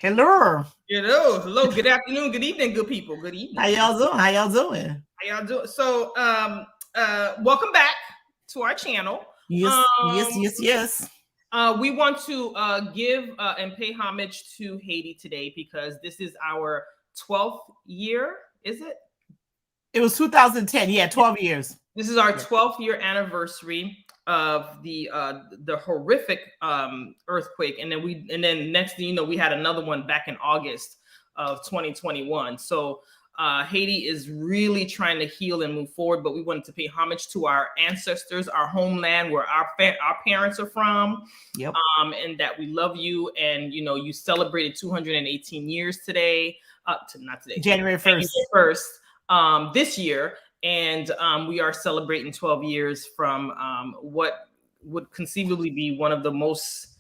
Hello. Hello. Good afternoon. Good evening, good people. Good evening. How y'all doing? How y'all doing? So, welcome back to our channel. Yes. We want to give and pay homage to Haiti today because this is our 12th year. Is it? It was 2010. Yeah, 12 years. This is our 12th year anniversary of the horrific earthquake, and then next thing you know, we had another one back in August of 2021. So Haiti is really trying to heal and move forward, but we wanted to pay homage to our ancestors, our homeland, where our parents are from. Yep. And that we love you, and you celebrated 218 years today. Not today. January 1st. January 1st this year. And we are celebrating 12 years from what would conceivably be one of the most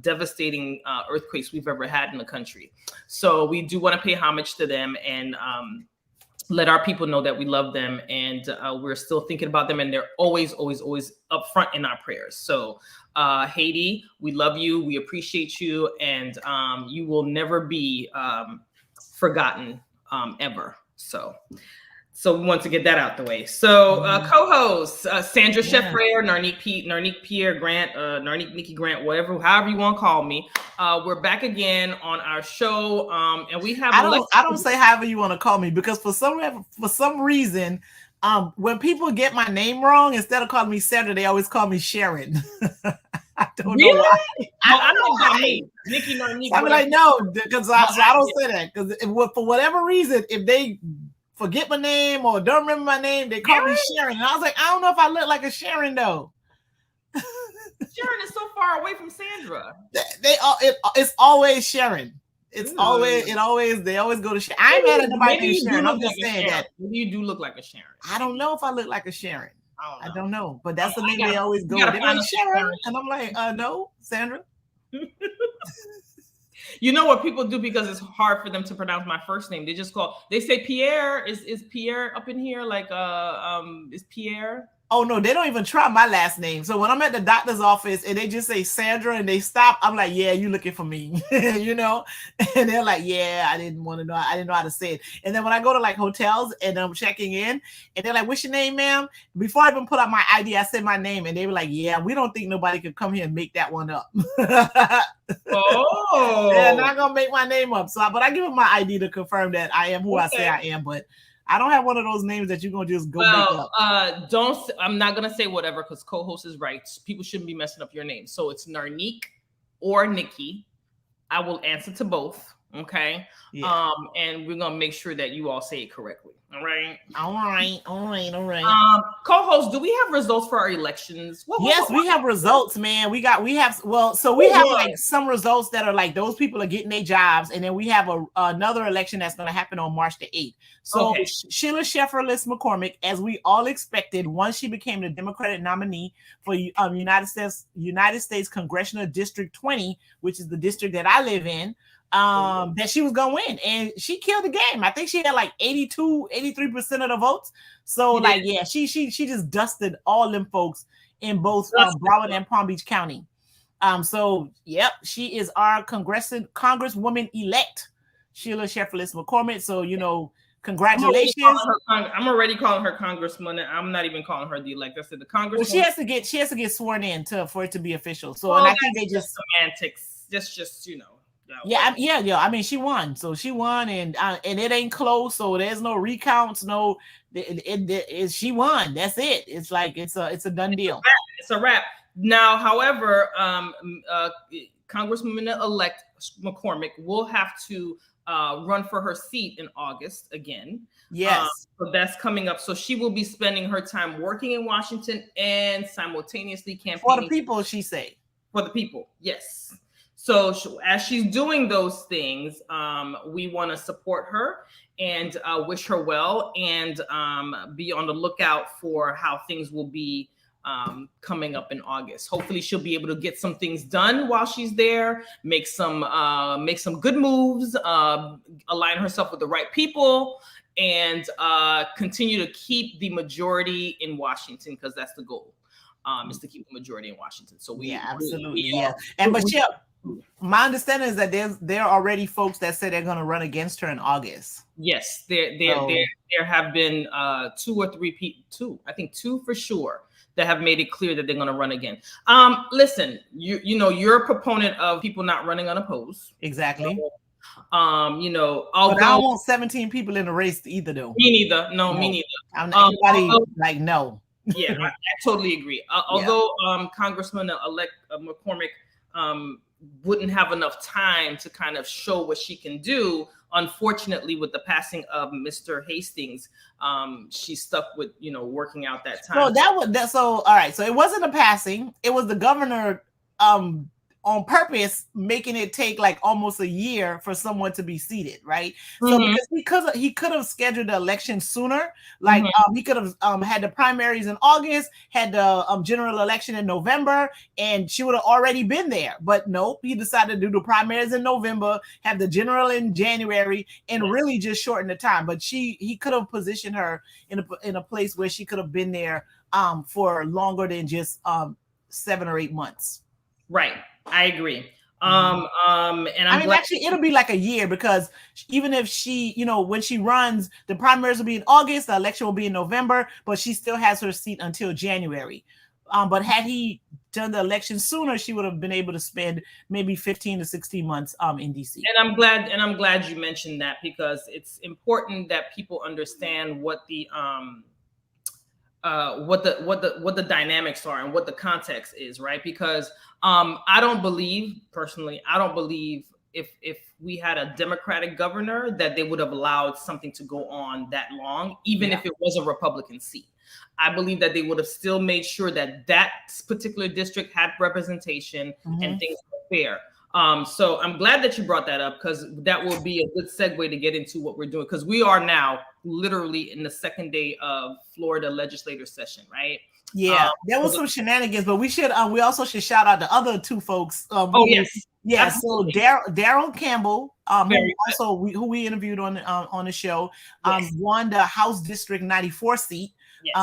devastating earthquakes we've ever had in the country. So we do want to pay homage to them and let our people know that we love them, and we're still thinking about them, and they're always, always, always up front in our prayers. So Haiti, we love you, we appreciate you, and you will never be forgotten ever. So we want to get that out the way. So co-hosts, Sandra Sheffray, Narnique Pierre Grant, Narnique Nikki Grant, however you want to call me. We're back again on our show, and we have. I don't say however you want to call me, because for some reason, when people get my name wrong, instead of calling me Sandra, they always call me Sharon. I don't know why. I don't know why. Nikki Narnique. I'm like, no, because I don't say that, because for whatever reason, if they forget my name or don't remember my name, they call me Sharon. And I was like, I don't know if I look like a Sharon though. Sharon is so far away from Sandra. It's always Sharon. They always go to Sharon. I ain't mad at nobody named Sharon. I'm just saying that. Maybe you do look like a Sharon. I don't know if I look like a Sharon. I don't know. But that's the name they always go. They're like, Sharon. And I'm like, no, Sandra. You know what people do, because it's hard for them to pronounce my first name. They say Pierre. Is Pierre up in here? Like, is Pierre? Oh no, they don't even try my last name. So when I'm at the doctor's office and they just say Sandra and they stop, I'm like, yeah, you looking for me, And they're like, yeah, I didn't want to know. I didn't know how to say it. And then when I go to like hotels and I'm checking in and they're like, what's your name, ma'am? Before I even put out my ID, I said my name, and they were like, yeah, we don't think nobody could come here and make that one up. Oh, they're not gonna make my name up. So, but I give them my ID to confirm that I am who I say I am. But I don't have one of those names that you're gonna just go make up. I'm not gonna say whatever, because co-host is right. People shouldn't be messing up your name. So it's Narnique or Nikki. I will answer to both. Okay. Yeah. And we're gonna make sure that you all say it correctly. All right. All right. Co-host, do we have results for our elections? Yes, we have results, man. We have like some results that are like those people are getting their jobs, and then we have another election that's going to happen on March the 8th. So okay. Sheila Shefferless McCormick, as we all expected, once she became the Democratic nominee for United States Congressional District 20, which is the district that I live in, that she was gonna win, and she killed the game. I think she had like 83% of the votes. So she just dusted all them folks in both Broward and Palm Beach County. So yep, she is our Congresswoman elect, Sheila Shefferless McCormick. So congratulations. I'm already calling her Congresswoman. I'm not even calling her the elect. I said the Congresswoman. Well, she has to get sworn in for it to be official. So and I think they just semantics. Just Yeah. I mean, she won. So she won, and it ain't close. So there's no recounts. No, she won. That's it. It's like it's a done deal. It's a wrap. Now, however, Congresswoman-elect McCormick will have to run for her seat in August again. Yes. So that's coming up. So she will be spending her time working in Washington and simultaneously campaigning for the people. She say for the people. Yes. So as she's doing those things, we want to support her and wish her well, and be on the lookout for how things will be coming up in August. Hopefully she'll be able to get some things done while she's there, make some good moves, align herself with the right people, and continue to keep the majority in Washington, because that's the goal, is to keep the majority in Washington. So absolutely. My understanding is that there are already folks that say they're going to run against her in August. Yes, there have been two or three people, I think two for sure, that have made it clear that they're going to run again. Listen, you know, you're a proponent of people not running unopposed. Exactly. Although but I don't want 17 people in the race either, though. Me neither. No, me neither. I'm not, anybody no. Yeah, I totally agree. Although Congressman-elect McCormick wouldn't have enough time to kind of show what she can do. Unfortunately, with the passing of Mr. Hastings, she's stuck with, working out that time. All right. So it wasn't a passing. It was the governor on purpose making it take like almost a year for someone to be seated, right? So because he could have scheduled the election sooner, like he could have had the primaries in August, had the general election in November, and she would have already been there. But nope, he decided to do the primaries in November, have the general in January, and really just shorten the time. But he could have positioned her in a place where she could have been there for longer than just 7 or 8 months. Right. I agree. And actually it'll be like a year, because even if she, when she runs, the primaries will be in August, the election will be in November, but she still has her seat until January. But had he done the election sooner, she would have been able to spend maybe 15 to 16 months in DC. And I'm glad you mentioned that, because it's important that people understand what the dynamics are and what the context is, right? Because I don't believe if we had a Democratic governor that they would have allowed something to go on that long, even if it was a Republican seat. I believe that they would have still made sure that particular district had representation and things were fair. So I'm glad that you brought that up, because that will be a good segue to get into what we're doing, because we are now literally in the second day of Florida legislature session, right? Yeah, there was some shenanigans, but we also should shout out the other two folks. So Daryl Campbell, who we interviewed on the show, won the House District 94 seat. Yes.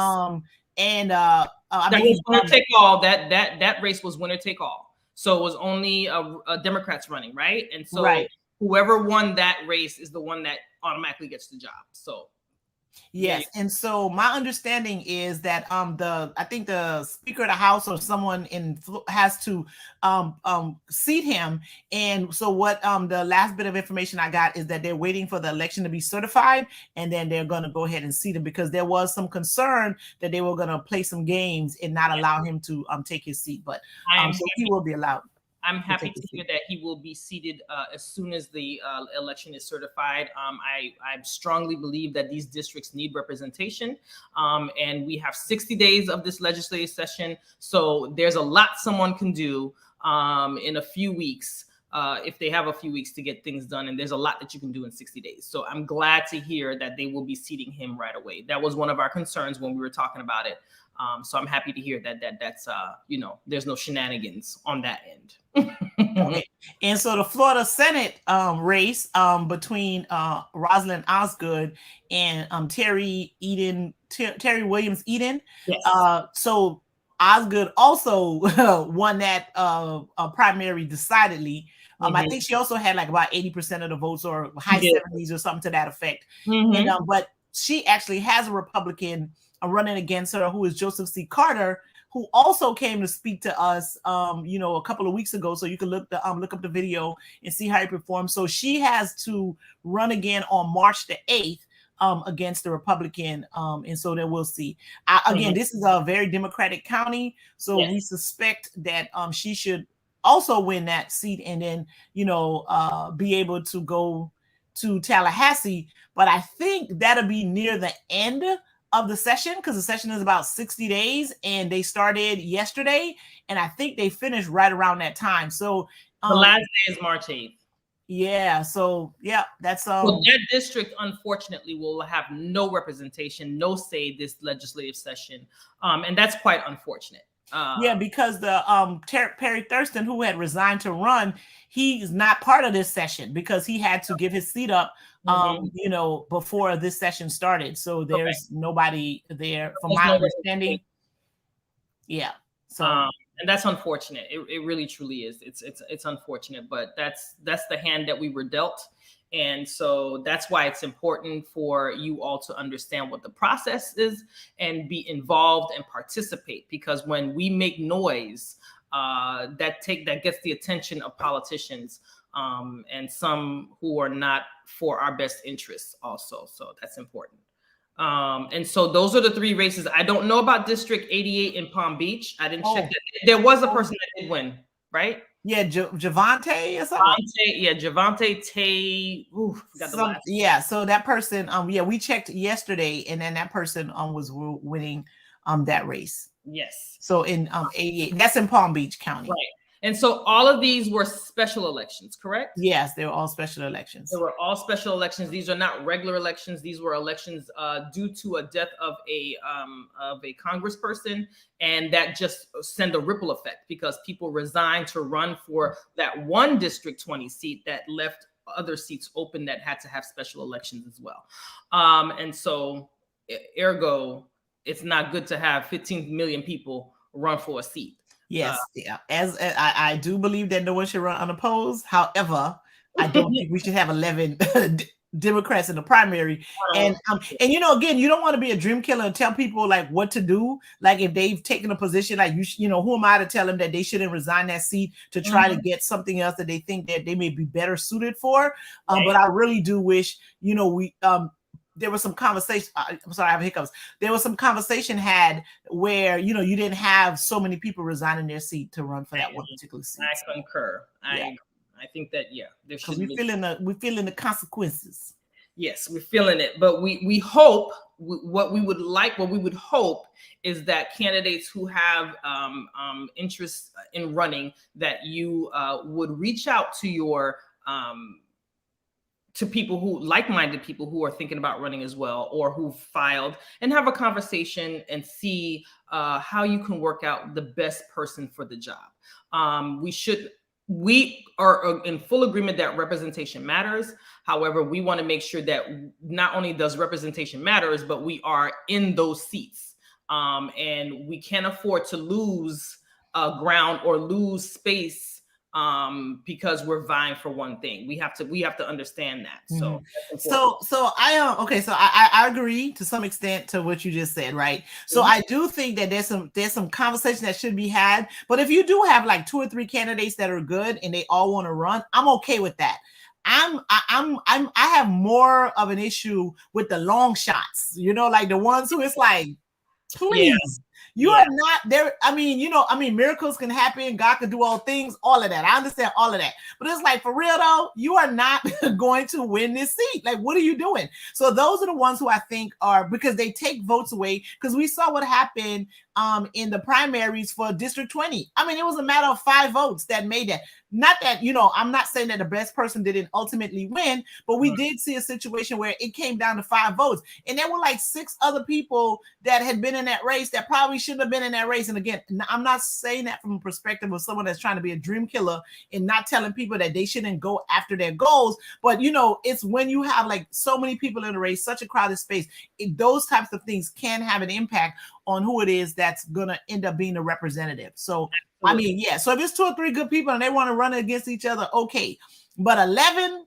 That was winner take all. That race was winner take all. So it was only Democrats running, right? And so whoever won that race is the one that automatically gets the job. So yes, and so my understanding is that I think the Speaker of the House or someone has to seat him, and so what the last bit of information I got is that they're waiting for the election to be certified, and then they're going to go ahead and seat him, because there was some concern that they were going to play some games and not allow him to take his seat, but so he will be allowed. I'm happy to hear that he will be seated as soon as the election is certified. I strongly believe that these districts need representation, and we have 60 days of this legislative session. So there's a lot someone can do in a few weeks, if they have a few weeks to get things done. And there's a lot that you can do in 60 days. So I'm glad to hear that they will be seating him right away. That was one of our concerns when we were talking about it. So I'm happy to hear that's there's no shenanigans on that end. Okay. And so the Florida Senate race between Rosalind Osgood and Terry Williams Eden. Yes. So Osgood also won that primary decidedly. I think she also had like about 80% of the votes, or high 70s or something to that effect. And, but she actually has a Republican running against her, who is Joseph C. Carter, who also came to speak to us, a couple of weeks ago. So you can look up the video and see how he performed. So she has to run again on March the 8th against the Republican. And so then we'll see. Again, this is a very Democratic county. So we suspect that she should also win that seat, and then, be able to go to Tallahassee. But I think that'll be near the end of the session, because the session is about 60 days and they started yesterday, and I think they finished right around that time. So the last day is March 8th. Yeah. So yeah, that's Well, that district unfortunately will have no representation, no say this legislative session, and that's quite unfortunate. Yeah, because the Perry Thurston, who had resigned to run, he's not part of this session because he had to give his seat up, you know, before this session started. So there's nobody there, from my understanding. Yeah. So and that's unfortunate. It really truly is. It's unfortunate, but that's the hand that we were dealt. And so that's why it's important for you all to understand what the process is and be involved and participate. Because when we make noise, that gets the attention of politicians, and some who are not for our best interests also. So that's important. And so those are the three races. I don't know about District 88 in Palm Beach. I didn't check that. There was a person that did win, right? Yeah, Javante or something. Javante Tay. Yeah, so that person, yeah, we checked yesterday, and then that person was winning that race. Yes. So in 88, that's in Palm Beach County. Right. And so all of these were special elections, correct? Yes, they were all special elections. They were all special elections. These are not regular elections. These were elections due to a death of a congressperson, and that just sent a ripple effect because people resigned to run for that one District 20 seat that left other seats open that had to have special elections as well. And so, ergo, it's not good to have 15 million people run for a seat. Yes, yeah. As I do believe that no one should run unopposed. However, I don't think we should have 11 Democrats in the primary. And you know, again, you don't want to be a dream killer and tell people like what to do. Like if they've taken a position, like you know, who am I to tell them that they shouldn't resign that seat to try to get something else that they think that they may be better suited for? But I really do wish, you know, we there was some conversation. I'm sorry, I have hiccups. There was some conversation had where, you know, you didn't have so many people resigning their seat to run for that one particular seat. I concur. I think that there should be feeling the consequences. Yes, we're feeling it, but we hope what we would hope is that candidates who have interest in running, that you would reach out to your to people who like-minded people who are thinking about running as well, or who filed, and have a conversation and see how you can work out the best person for the job. We are in full agreement that representation matters. However, we want to make sure that not only does representation matters, but we are in those seats. And we can't afford to lose ground or lose space because we're vying for one thing. We have to understand that. So I agree to some extent to what you just said, right? So I do think that there's some conversation that should be had. But if you do have like 2 or 3 candidates that are good and they all want to run, I'm okay with that. I have more of an issue with the long shots, you know, like the ones who it's like, please. You are not there. I mean, you know, miracles can happen. God can do all things, all of that. I understand all of that. But it's like, for real though, you are not going to win this seat. Like, what are you doing? So those are the ones who I think are, because they take votes away, because we saw what happened in the primaries for District 20. I mean, it was a matter of 5 votes that made that. Not that, you know, I'm not saying that the best person didn't ultimately win, but we did see a situation where it came down to 5 votes. And there were like 6 other people that had been in that race that probably shouldn't have been in that race. And again, I'm not saying that from a perspective of someone that's trying to be a dream killer and not telling people that they shouldn't go after their goals. But, you know, it's when you have like so many people in the race, such a crowded space, those types of things can have an impact on who it is that's going to end up being a representative. So, I mean, yeah. So if it's 2 or 3 good people and they want to run against each other, okay. But 11,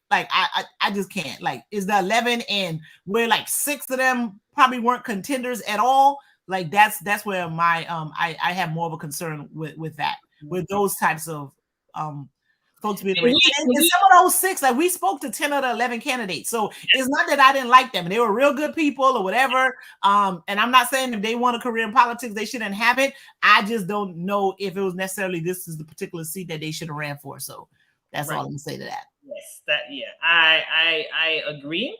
like I just can't. Like, is the 11 and where like 6 of them probably weren't contenders at all? Like that's where my I have more of a concern with that, with those types of folks being and some of those 6, like we spoke to 10 of the 11 candidates. So it's not that I didn't like them. They were real good people or whatever. And I'm not saying if they want a career in politics, they shouldn't have it. I just don't know if it was necessarily this is the particular seat that they should have ran for. So that's all I'm gonna say to that. Yes, I agree.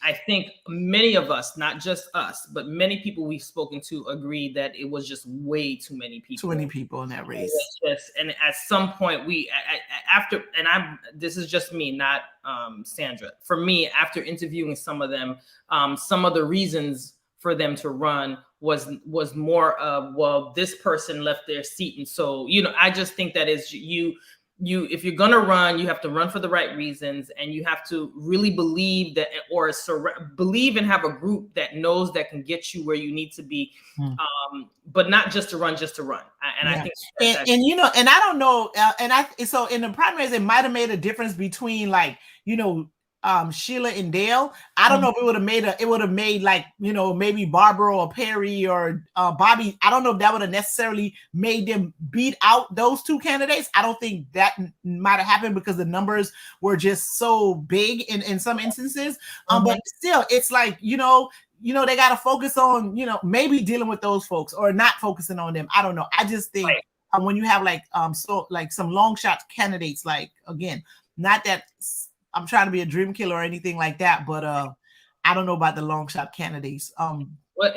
I think many of us, not just us, but many people we've spoken to agree that it was just way too many people. Too many people in that race. And at some point, this is just me, not Sandra. For me, after interviewing some of them, some of the reasons for them to run was more of, well, this person left their seat, and so I just think that is if you're going to run, you have to run for the right reasons, and you have to really believe that, or believe and have a group that knows that can get you where you need to be, but not just to run. I think, and I don't know, so in the primaries, it might have made a difference between Sheila and Dale. I don't know if it would have made like, maybe Barbara or Perry or Bobby. I don't know if that would have necessarily made them beat out those two candidates. I don't think that might have happened because the numbers were just so big in some instances. But still, it's like, they got to focus on, maybe dealing with those folks or not focusing on them. I don't know. I just think when you have some long shot candidates, like, again, not that I'm trying to be a dream killer or anything like that, but I don't know about the long shot candidates. Well,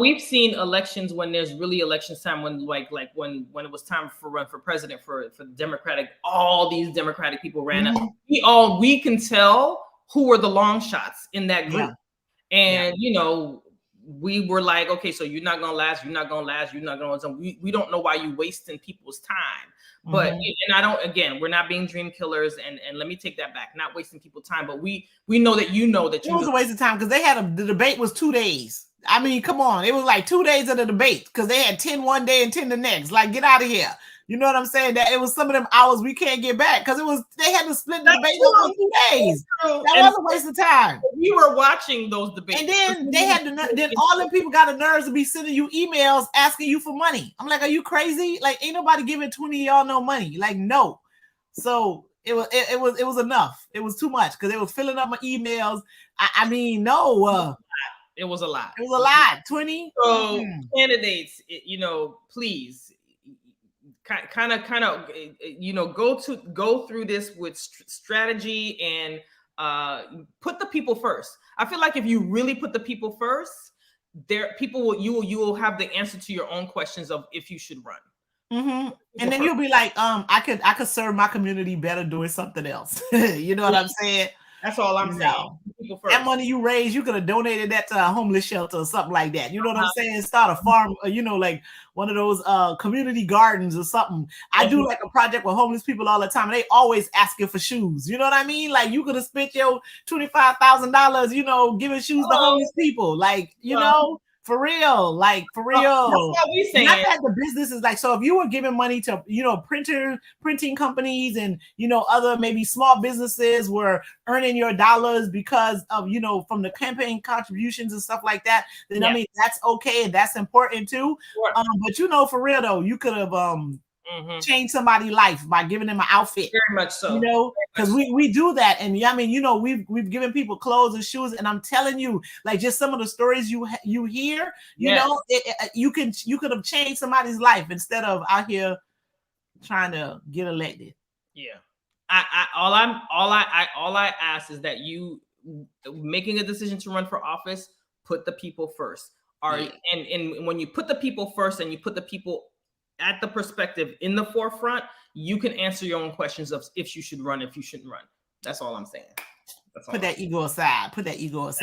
we've seen elections when there's really elections time, when when it was time for run for president for the Democratic, all these Democratic people ran up. We can tell who were the long shots in that group, and we were like, okay, so you're not gonna last. We don't know why you're wasting people's time. But and we're not being dream killers, and let me take that back, not wasting people's time, but we know that it was a waste of time because they had the debate was 2 days. I mean, come on, it was like 2 days of the debate because they had 10 one day and 10 the next. Like, get out of here. You know what I'm saying? That it was some of them hours we can't get back because they had to split the debate over 2 days. That was a waste of time. We were watching those debates, and then then all them people got the nerves to be sending you emails asking you for money. I'm like, are you crazy? Like, ain't nobody giving 20 of y'all no money. Like, no. So it was enough. It was too much because they was filling up my emails. I mean, no. It was a lot. It was a lot. 20. So candidates, please. Kind of, go through this with strategy and put the people first. I feel like if you really put the people first, you will have the answer to your own questions of if you should run. And then you'll be like, I could serve my community better doing something else. You know what I'm saying? That's all I'm saying. That money you raised, you could have donated that to a homeless shelter or something like that. You know what I'm saying? Start a farm, like one of those community gardens or something. I do like a project with homeless people all the time. And they always asking for shoes. You know what I mean? Like, you could have spent your $25,000, giving shoes to homeless people. Like, for real, for real. That's what we saying. Not that the business is like, so if you were giving money to, printing companies and, other maybe small businesses were earning your dollars because of, from the campaign contributions and stuff like that, then I mean, that's okay. And that's important too. Sure. But for real though, you could have, change somebody's life by giving them an outfit. Very much so. Because we do that, and I mean, we've given people clothes and shoes, and I'm telling you, like, just some of the stories you hear, you could have changed somebody's life instead of out here trying to get elected. Yeah, all I ask is that you making a decision to run for office, put the people first. And when you put the people first and you put the people at the perspective in the forefront, you can answer your own questions of if you should run, if you shouldn't run. That's all I'm saying. Put that ego aside. That's all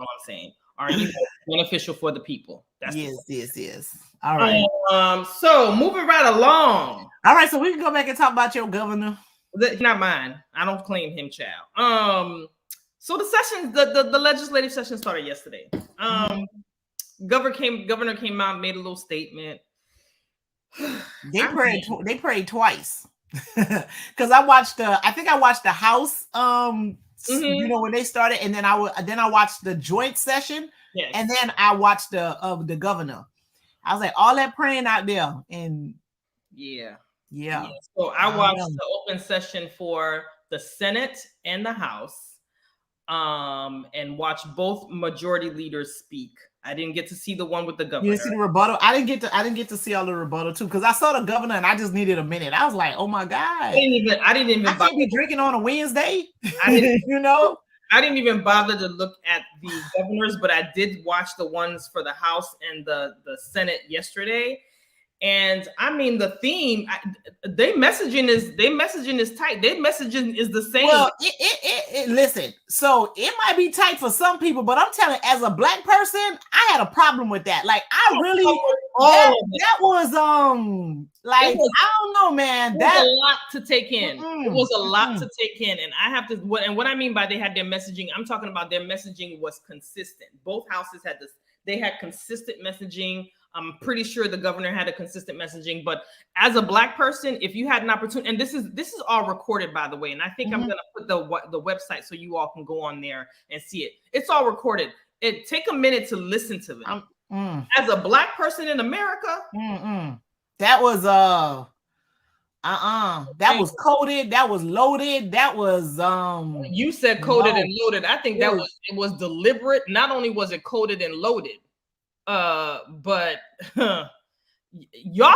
I'm saying. Are you beneficial for the people? That's yes. All right. So moving right along. All right, so we can go back and talk about your governor. Not mine. I don't claim him, child. So the session, the legislative session started yesterday. Governor came out, made a little statement. They prayed twice because I think I watched the House when they started, and then I watched the joint session, and then I watched the governor. I was like, all that praying out there, and yeah. So I watched the open session for the Senate and the House, and watched both majority leaders speak. I didn't get to see the one with the governor. You didn't see the rebuttal? I didn't get to see all the rebuttal too, because I saw the governor and I just needed a minute. I was like, oh my God. I didn't even I can't be drinking on a Wednesday. I didn't even bother to look at the governors, but I did watch the ones for the House and the Senate yesterday. And I mean, the theme, their messaging is tight. Their messaging is the same. Well, listen, so it might be tight for some people, but I'm telling you, as a Black person, I had a problem with that. Like, I really, that was, like, I don't know, man. That was a lot to take in. It was a lot to take in. And I have to, and what I mean by they had their messaging, I'm talking about their messaging was consistent. Both houses had this, they had consistent messaging. I'm pretty sure the governor had a consistent messaging, but as a Black person, if you had an opportunity, and this is all recorded, by the way, and I think I'm going to put the website so you all can go on there and see it. It's all recorded. Take a minute to listen to it. As a Black person in America, that was that was coded, that was loaded, that was you said coded and loaded. I think it was deliberate. Not only was it coded and loaded, but y'all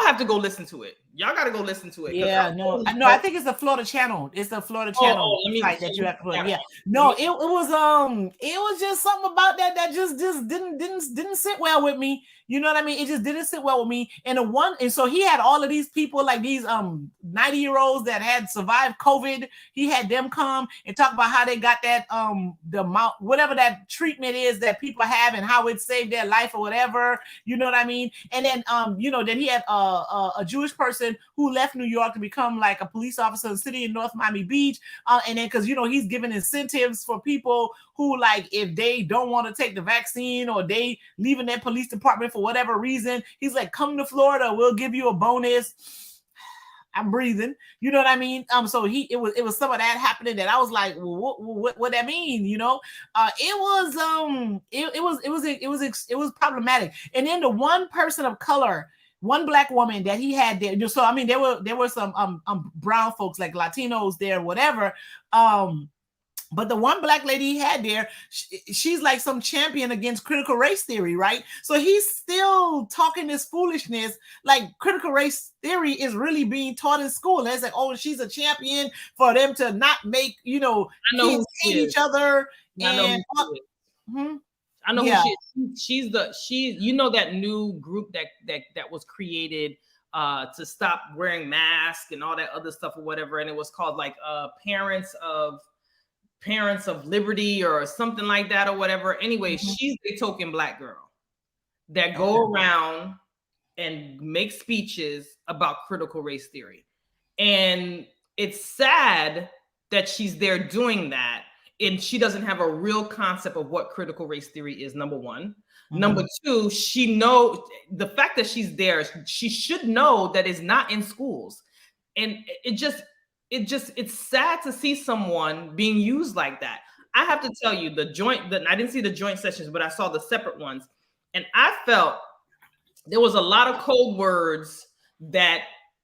have to go listen to it. Y'all got to go listen to it. Yeah, no, I think it's the Florida Channel. It's the Florida Channel site that you have to put. Yeah, no, it was just something about that just didn't sit well with me. You know what I mean? It just didn't sit well with me. And so he had all of these people, like these 90-year-olds that had survived COVID. He had them come and talk about how they got that whatever that treatment is that people have and how it saved their life or whatever. You know what I mean? And then then he had a Jewish person who left New York to become like a police officer in the city in North Miami Beach. And then because he's giving incentives for people who, like, if they don't want to take the vaccine or they leaving their police department for whatever reason, he's like, come to Florida, we'll give you a bonus. I'm breathing, you know what I mean? So it was some of that happening that I was like, well, what that mean? It was problematic. And then the one person of color, one Black woman that he had there. So I mean, there were some brown folks, like Latinos there, whatever. But the one Black lady he had there, she's like some champion against critical race theory, right? So he's still talking this foolishness, like critical race theory is really being taught in school. And it's like, oh, she's a champion for them to not make, kids hate each other. I know who she is. She's that new group that was created to stop wearing masks and all that other stuff or whatever. And it was called like Parents of Liberty or something like that or whatever. Anyway, she's a token Black girl that go around and make speeches about critical race theory. And it's sad that she's there doing that and she doesn't have a real concept of what critical race theory is, number one. Number two, the fact that she's there, she should know that it's not in schools. And it's sad to see someone being used like that. I have to tell you, I didn't see the joint sessions, but I saw the separate ones. And I felt there was a lot of code words that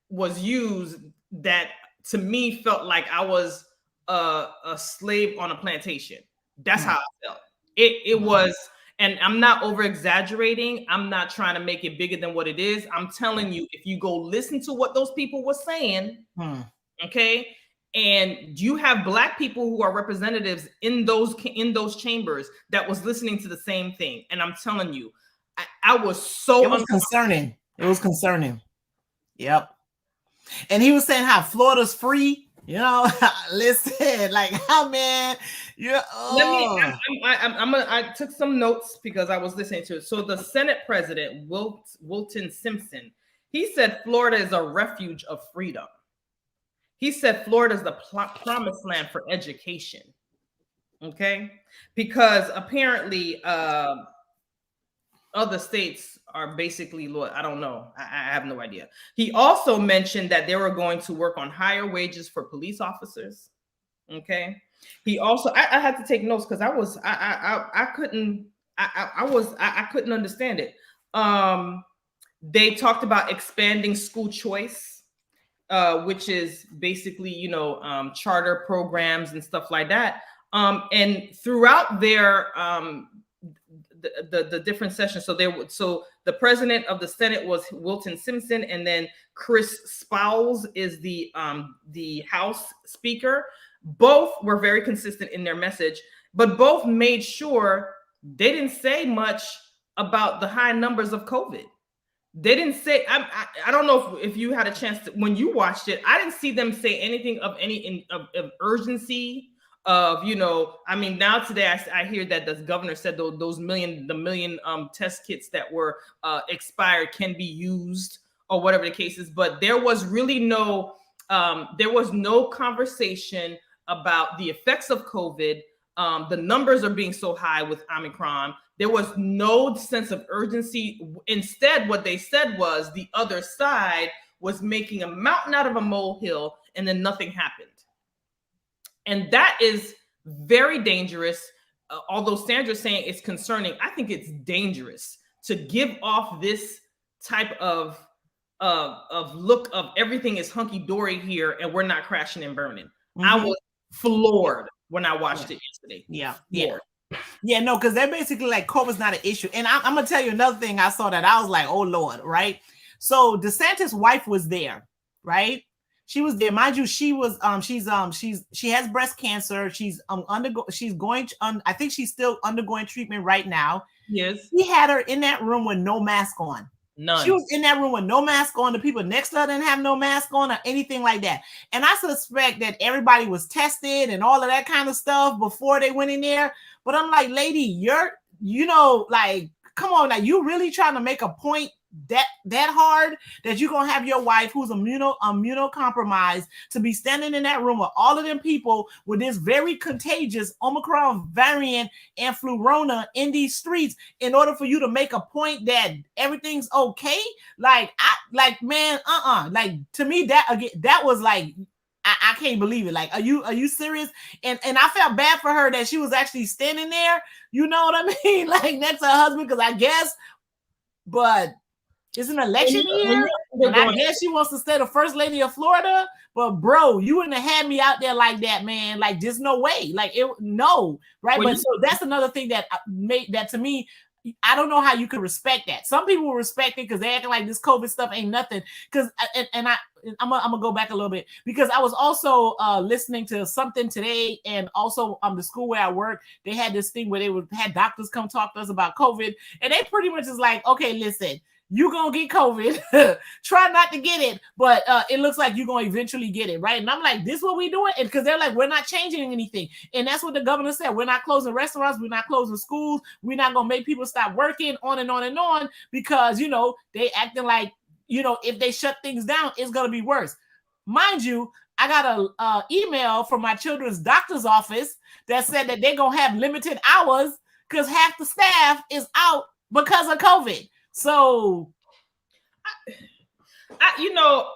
was used that to me felt like I was a slave on a plantation. That's how I felt. It was, and I'm not over exaggerating. I'm not trying to make it bigger than what it is. I'm telling you, if you go listen to what those people were saying, okay, and you have Black people who are representatives in those chambers that was listening to the same thing, and I'm telling you, I was so. It was concerning. It was concerning. Yep. And he was saying how Florida's free. Listen, like how man, I took some notes because I was listening to it. So the Senate President Wilton Simpson, he said Florida is a refuge of freedom. He said Florida is the promised land for education. Okay, because apparently other states are basically, I don't know. I have no idea. He also mentioned that they were going to work on higher wages for police officers. Okay. He also, I had to take notes because I couldn't understand it. They talked about expanding school choice, which is basically, charter programs and stuff like that. And throughout the different sessions. So the president of the Senate was Wilton Simpson, and then Chris Spowles is the House Speaker. Both were very consistent in their message, but both made sure they didn't say much about the high numbers of COVID. They didn't say. I don't know if you had a chance to, when you watched it. I didn't see them say anything of any of urgency. Of, you know, I mean, now today I hear that the governor said the million test kits that were expired can be used or whatever the case is. But there was really no conversation about the effects of COVID. The numbers are being so high with Omicron. There was no sense of urgency. Instead, what they said was the other side was making a mountain out of a molehill, and then nothing happened. And that is very dangerous. Although Sandra's saying it's concerning, I think it's dangerous to give off this type of look of everything is hunky-dory here and we're not crashing and burning. Mm-hmm. I was floored when I watched it yesterday. Yeah, no, because they're basically like COVID's not an issue. And I'm gonna tell you another thing I saw that I was like, oh Lord, right? So DeSantis' wife was there, right? She was there, mind you. She was she has breast cancer. She's I think she's still undergoing treatment right now. Yes, he had her in that room with no mask on. None. She was in that room with no mask on. The people next to her didn't have no mask on or anything like that. And I suspect that everybody was tested and all of that kind of stuff before they went in there. But I'm like, lady, you know, like, come on, now you really trying to make a point that hard that you're gonna have your wife who's immunocompromised to be standing in that room with all of them people with this very contagious Omicron variant and flurona in these streets in order for you to make a point that everything's okay? Like, man, like, to me, that was like, I can't believe it. Like, are you serious? And I felt bad for her that she was actually standing there, you know what I mean? Like, next to her husband, because I guess, but it's an election year, and I guess she wants to stay the first lady of Florida. But bro, you wouldn't have had me out there like that, man. Like, just no way. Like, no, right? Well, but so that's another thing that made that, to me, I don't know how you could respect that. Some people will respect it because they're acting like this COVID stuff ain't nothing. Because I'm gonna go back a little bit, because I was also listening to something today, and also the school where I work, they had this thing where they had doctors come talk to us about COVID, and they pretty much is like, okay, listen, you gonna get COVID. Try not to get it, but it looks like you're gonna eventually get it, right? And I'm like, this is what we doing? And because they're like, we're not changing anything. And that's what the governor said. We're not closing restaurants, we're not closing schools, we're not gonna make people stop working, on and on and on, because, you know, they acting like, you know, if they shut things down, it's gonna be worse. Mind you, I got a email from my children's doctor's office that said that they're gonna have limited hours because half the staff is out because of COVID. So, you know,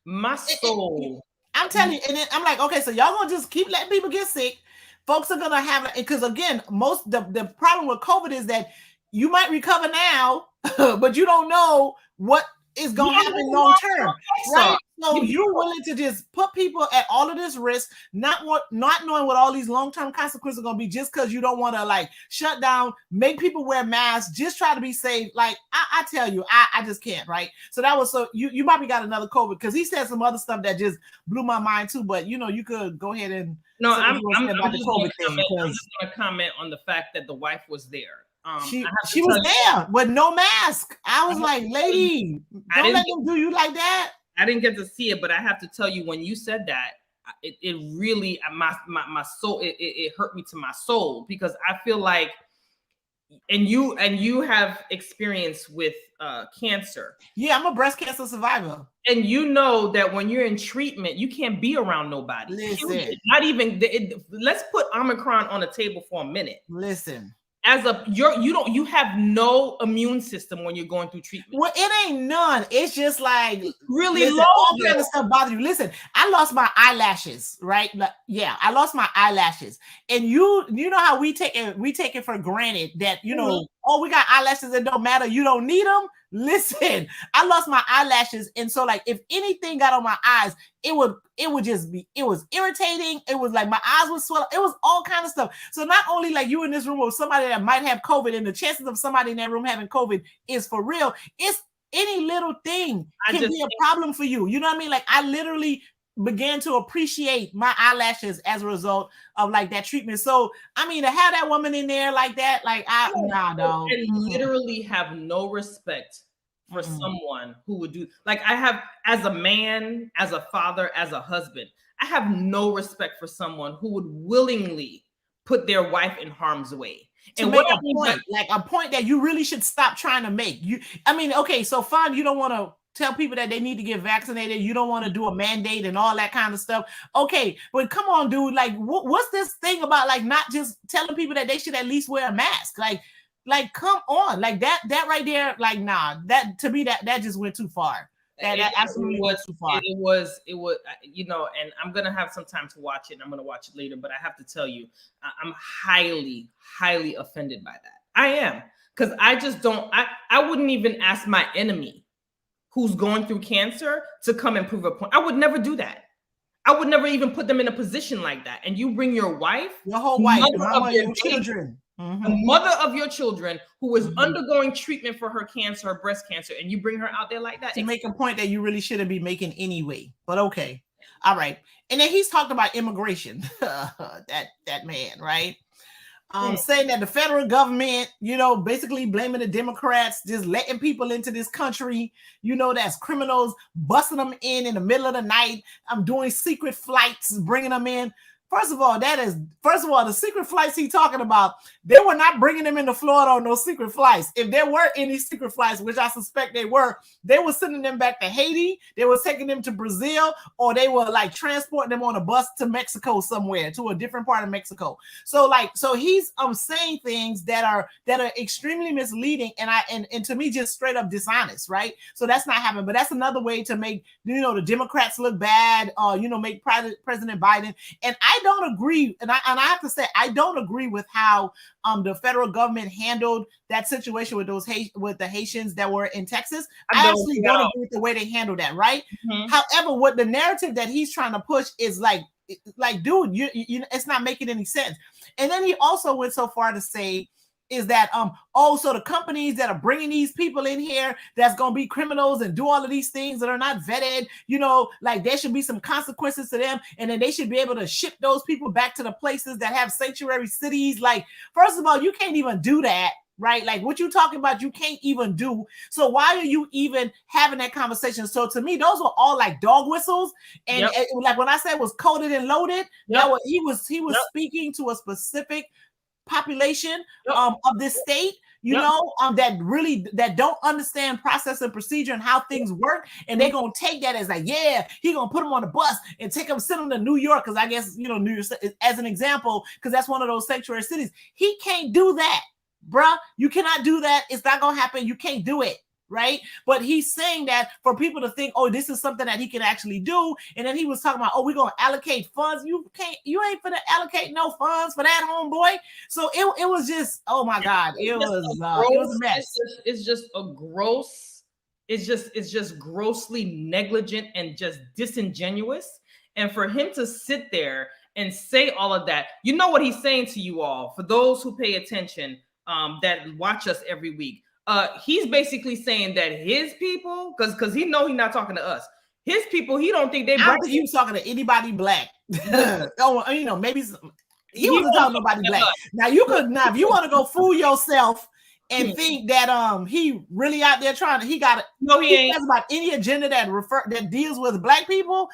my soul. I'm telling you, and then I'm like, okay, so y'all gonna just keep letting people get sick. Folks are gonna have it, because again, the problem with COVID is that you might recover now, but you don't know what is gonna happen long term, right? So you're willing to just put people at all of this risk, not knowing what all these long-term consequences are gonna be, just because you don't want to like shut down, make people wear masks, just try to be safe. Like, I tell you, I just can't, right? So that was, so you probably got another COVID, because he said some other stuff that just blew my mind too. But you know, you could go ahead and I'm just going to comment on the fact that the wife was there. She was there with no mask. I was like, lady, don't let them do you like that. I didn't get to see it, but I have to tell you, when you said that, it really, my soul, it hurt me to my soul, because I feel like, and you have experience with cancer. Yeah, I'm a breast cancer survivor. And you know that when you're in treatment, you can't be around nobody. Listen, not even, let's put Omicron on the table for a minute. Listen. You have no immune system when you're going through treatment. Well, it ain't none. It's just like really low. All kind of stuff bothers you. Listen, I lost my eyelashes, right? Yeah, I lost my eyelashes, and you know how we take it for granted that, you know, oh, we got eyelashes that don't matter. You don't need them. Listen, I lost my eyelashes, and so like if anything got on my eyes, it would just be, it was irritating. It was like my eyes would swell. It was all kind of stuff. So not only like you in this room with somebody that might have COVID, and the chances of somebody in that room having COVID is for real. It's any little thing can be a problem for you. You know what I mean? Like I literally began to appreciate my eyelashes as a result of like that treatment. So I mean, to have that woman in there like that, like nah, dog. And literally have no respect for someone who would do, like I have, as a man, as a father, as a husband, I have no respect for someone who would willingly put their wife in harm's way. And make a point, like a point that you really should stop trying to make. I mean, okay, so fine, you don't want to tell people that they need to get vaccinated. You don't want to do a mandate and all that kind of stuff. Okay, but come on, dude. Like, what's this thing about like not just telling people that they should at least wear a mask? Like come on, like that right there. Like, nah, that to me that just went too far. That absolutely went too far. It was, you know, and I'm gonna have some time to watch it. And I'm gonna watch it later, but I have to tell you, I'm highly offended by that. I am, because I just don't. I wouldn't even ask my enemy who's going through cancer to come and prove a point. I would never do that. I would never even put them in a position like that. And you bring your wife, your whole wife, the mama of your children, the mother of your children, who is undergoing treatment for her cancer, her breast cancer, and you bring her out there like that to make a point that you really shouldn't be making anyway. But okay, all right. And then he's talked about immigration. that man, right? Saying that the federal government, you know, basically blaming the Democrats, just letting people into this country, you know, that's criminals, busting them in the middle of the night. I'm doing secret flights, bringing them in. First of all, the secret flights he's talking about, they were not bringing them into Florida on those secret flights. If there were any secret flights, which I suspect they were sending them back to Haiti. They were taking them to Brazil, or they were like transporting them on a bus to Mexico somewhere, to a different part of Mexico. So he's saying things that are extremely misleading and to me just straight up dishonest, right? So that's not happening. But that's another way to make, you know, the Democrats look bad, you know, make President Biden. And I don't agree, and I have to say I don't agree with how the federal government handled that situation with the Haitians that were in Texas. I actually don't agree with the way they handled that, right? However, what the narrative that he's trying to push is like dude, you it's not making any sense. And then he also went so far to say is that so the companies that are bringing these people in here that's going to be criminals and do all of these things that are not vetted, you know, like there should be some consequences to them, and then they should be able to ship those people back to the places that have sanctuary cities. Like, first of all, you can't even do that, right? Like what you're talking about, you can't even do. So why are you even having that conversation? So to me, those were all like dog whistles. And like when I said it was coded and loaded, he was speaking to a specific population of this state, you know, that don't understand process and procedure and how things work, and they're gonna take that as like, yeah, he gonna put them on a bus and take them, send them to New York, because I guess, you know, New York as an example, because that's one of those sanctuary cities. He can't do that, bruh. You cannot do that. It's not gonna happen. You can't do it. Right. But he's saying that for people to think, oh, this is something that he can actually do. And then he was talking about, oh, we're going to allocate funds. You ain't going to allocate no funds for that, homeboy. So it was just, oh my God, it was a mess. It's just grossly negligent and just disingenuous. And for him to sit there and say all of that, you know what he's saying to you all, for those who pay attention, that watch us every week. He's basically saying that his people, because he know he's not talking to us. His people, he don't think they. I don't think he was talking to anybody black. Oh, you know, maybe he wasn't talking to nobody black. Now if you want to go fool yourself and think that he really out there trying to, he ain't about any agenda that deals with black people.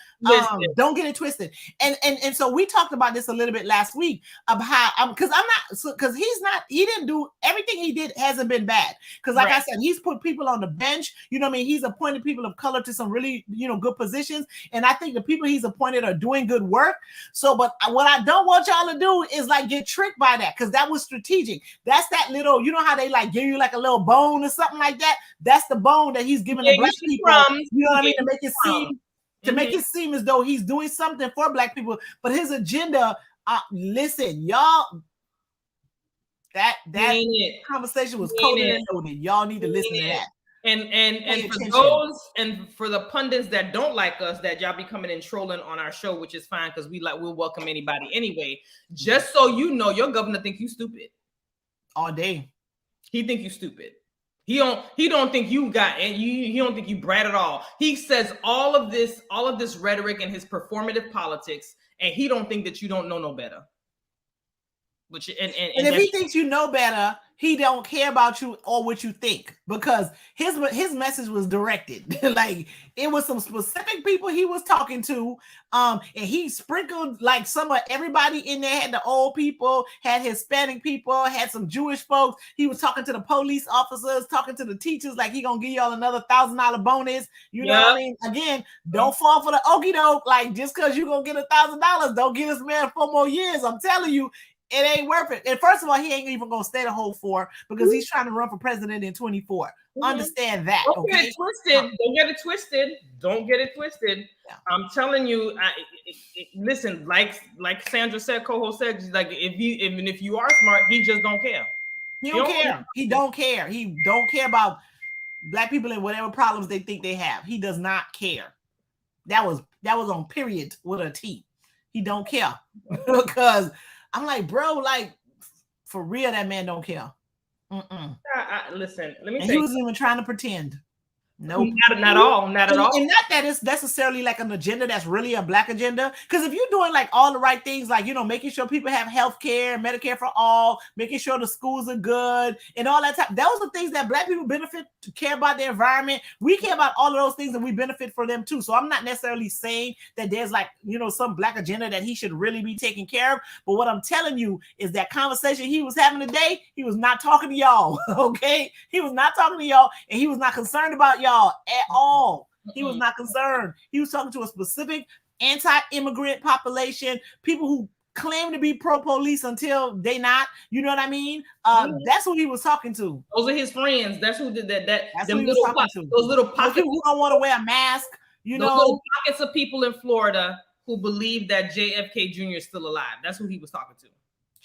Don't get it twisted. And so we talked about this a little bit last week of how because he didn't do everything he did hasn't been bad. Because like I said, he's put people on the bench, you know what I mean? He's appointed people of color to some really, you know, good positions. And I think the people he's appointed are doing good work. So, but what I don't want y'all to do is like get tricked by that, because that was strategic. That's that little, you know how they like give you like a little bone or something like that. That's the bone that he's giving the black people. You know what I mean? To make it seem as though he's doing something for black people, but his agenda. Listen, y'all. That conversation was coded and loaded. Y'all need to listen to that. And for those and for the pundits that don't like us, that y'all be coming and trolling on our show, which is fine because we'll welcome anybody anyway. Just so you know, your governor think you stupid all day. He think you stupid. He don't think you got and he don't think you brat at all. He says all of this rhetoric and his performative politics, and he don't think that you don't know no better. Which and if he thinks you know better, he don't care about you or what you think, because his message was directed. Like it was some specific people he was talking to, and he sprinkled like some of everybody in there. Had the old people, had Hispanic people, had some Jewish folks. He was talking to the police officers, talking to the teachers, like he gonna give y'all another $1,000 bonus. You know what I mean? Again, don't fall for the okie doke. Like just because you gonna get $1,000, don't give this man 4 more years. I'm telling you. It ain't worth it. And first of all, he ain't even gonna stay the whole 4 because he's trying to run for president in 24. Understand that. Don't get it twisted. Don't get it twisted. Don't get it twisted. Yeah. I'm telling you. Listen, like Sandra said, co-host said, like if you are smart, he just don't care. He don't care. He don't care. He don't care about Black people and whatever problems they think they have. He does not care. That was on period with a T. He don't care because. I'm like, bro, like for real, that man don't care. Listen, let me. And he wasn't even trying to pretend. Nope. Not at all. Not at all. And not that it's necessarily like an agenda that's really a Black agenda. Because if you're doing like all the right things, like, you know, making sure people have health care, Medicare for all, making sure the schools are good and all that, those are things that Black people benefit, to care about the environment. We care about all of those things and we benefit for them too. So I'm not necessarily saying that there's like, you know, some Black agenda that he should really be taking care of. But what I'm telling you is that conversation he was having today, he was not talking to y'all. Okay. He was not talking to y'all, and he was not concerned about y'all at all. He was not concerned. He was talking to a specific anti-immigrant population, people who claim to be pro-police until they not. You know what I mean? That's who he was talking to. Those are his friends. That's who did that. That's who he was talking to. Those little pockets. Those people who don't want to wear a mask. You know, little pockets of people in Florida who believe that JFK Jr. is still alive. That's who he was talking to.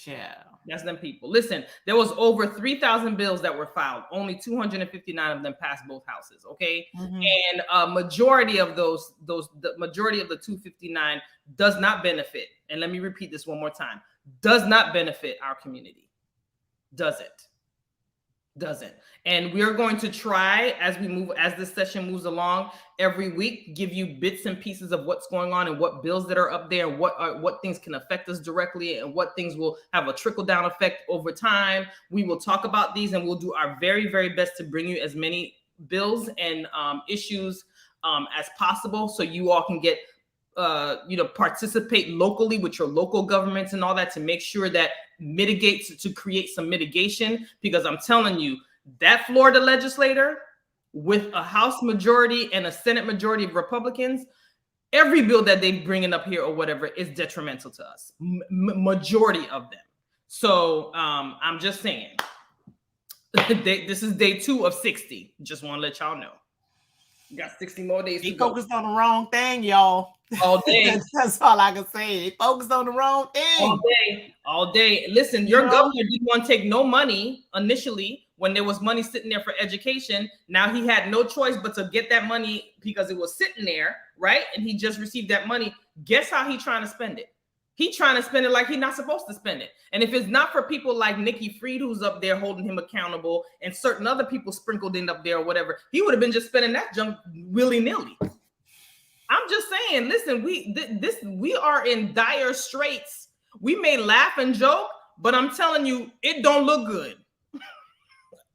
Yeah. That's them people. Listen, there was over 3,000 bills that were filed. Only 259 of them passed both houses. Okay. And a majority of the majority of the 259 does not benefit. And let me repeat this one more time. Does not benefit our community. Doesn't. And we're going to try as this session moves along every week, give you bits and pieces of what's going on and what bills that are up there, and what things can affect us directly and what things will have a trickle down effect over time. We will talk about these and we'll do our very, very best to bring you as many bills and issues as possible, so you all can get participate locally with your local governments and all that, to make sure that to create some mitigation. Because I'm telling you, that Florida legislator with a House majority and a Senate majority of Republicans, every bill that they bringing up here or whatever is detrimental to us. Majority of them. So I'm just saying, this is day 2 of 60. Just want to let y'all know. You got 60 more days to go. Focused on the wrong thing, y'all. All day. That's all I can say. They focused on the wrong thing. All day. Listen, your governor didn't want to take no money initially when there was money sitting there for education. Now he had no choice but to get that money because it was sitting there, right? And he just received that money. Guess how he's trying to spend it? He's trying to spend it like he's not supposed to spend it. And if it's not for people like Nikki Fried, who's up there holding him accountable, and certain other people sprinkled in up there or whatever, he would have been just spending that junk willy-nilly. I'm just saying, listen, we are in dire straits. We may laugh and joke, but I'm telling you, it don't look good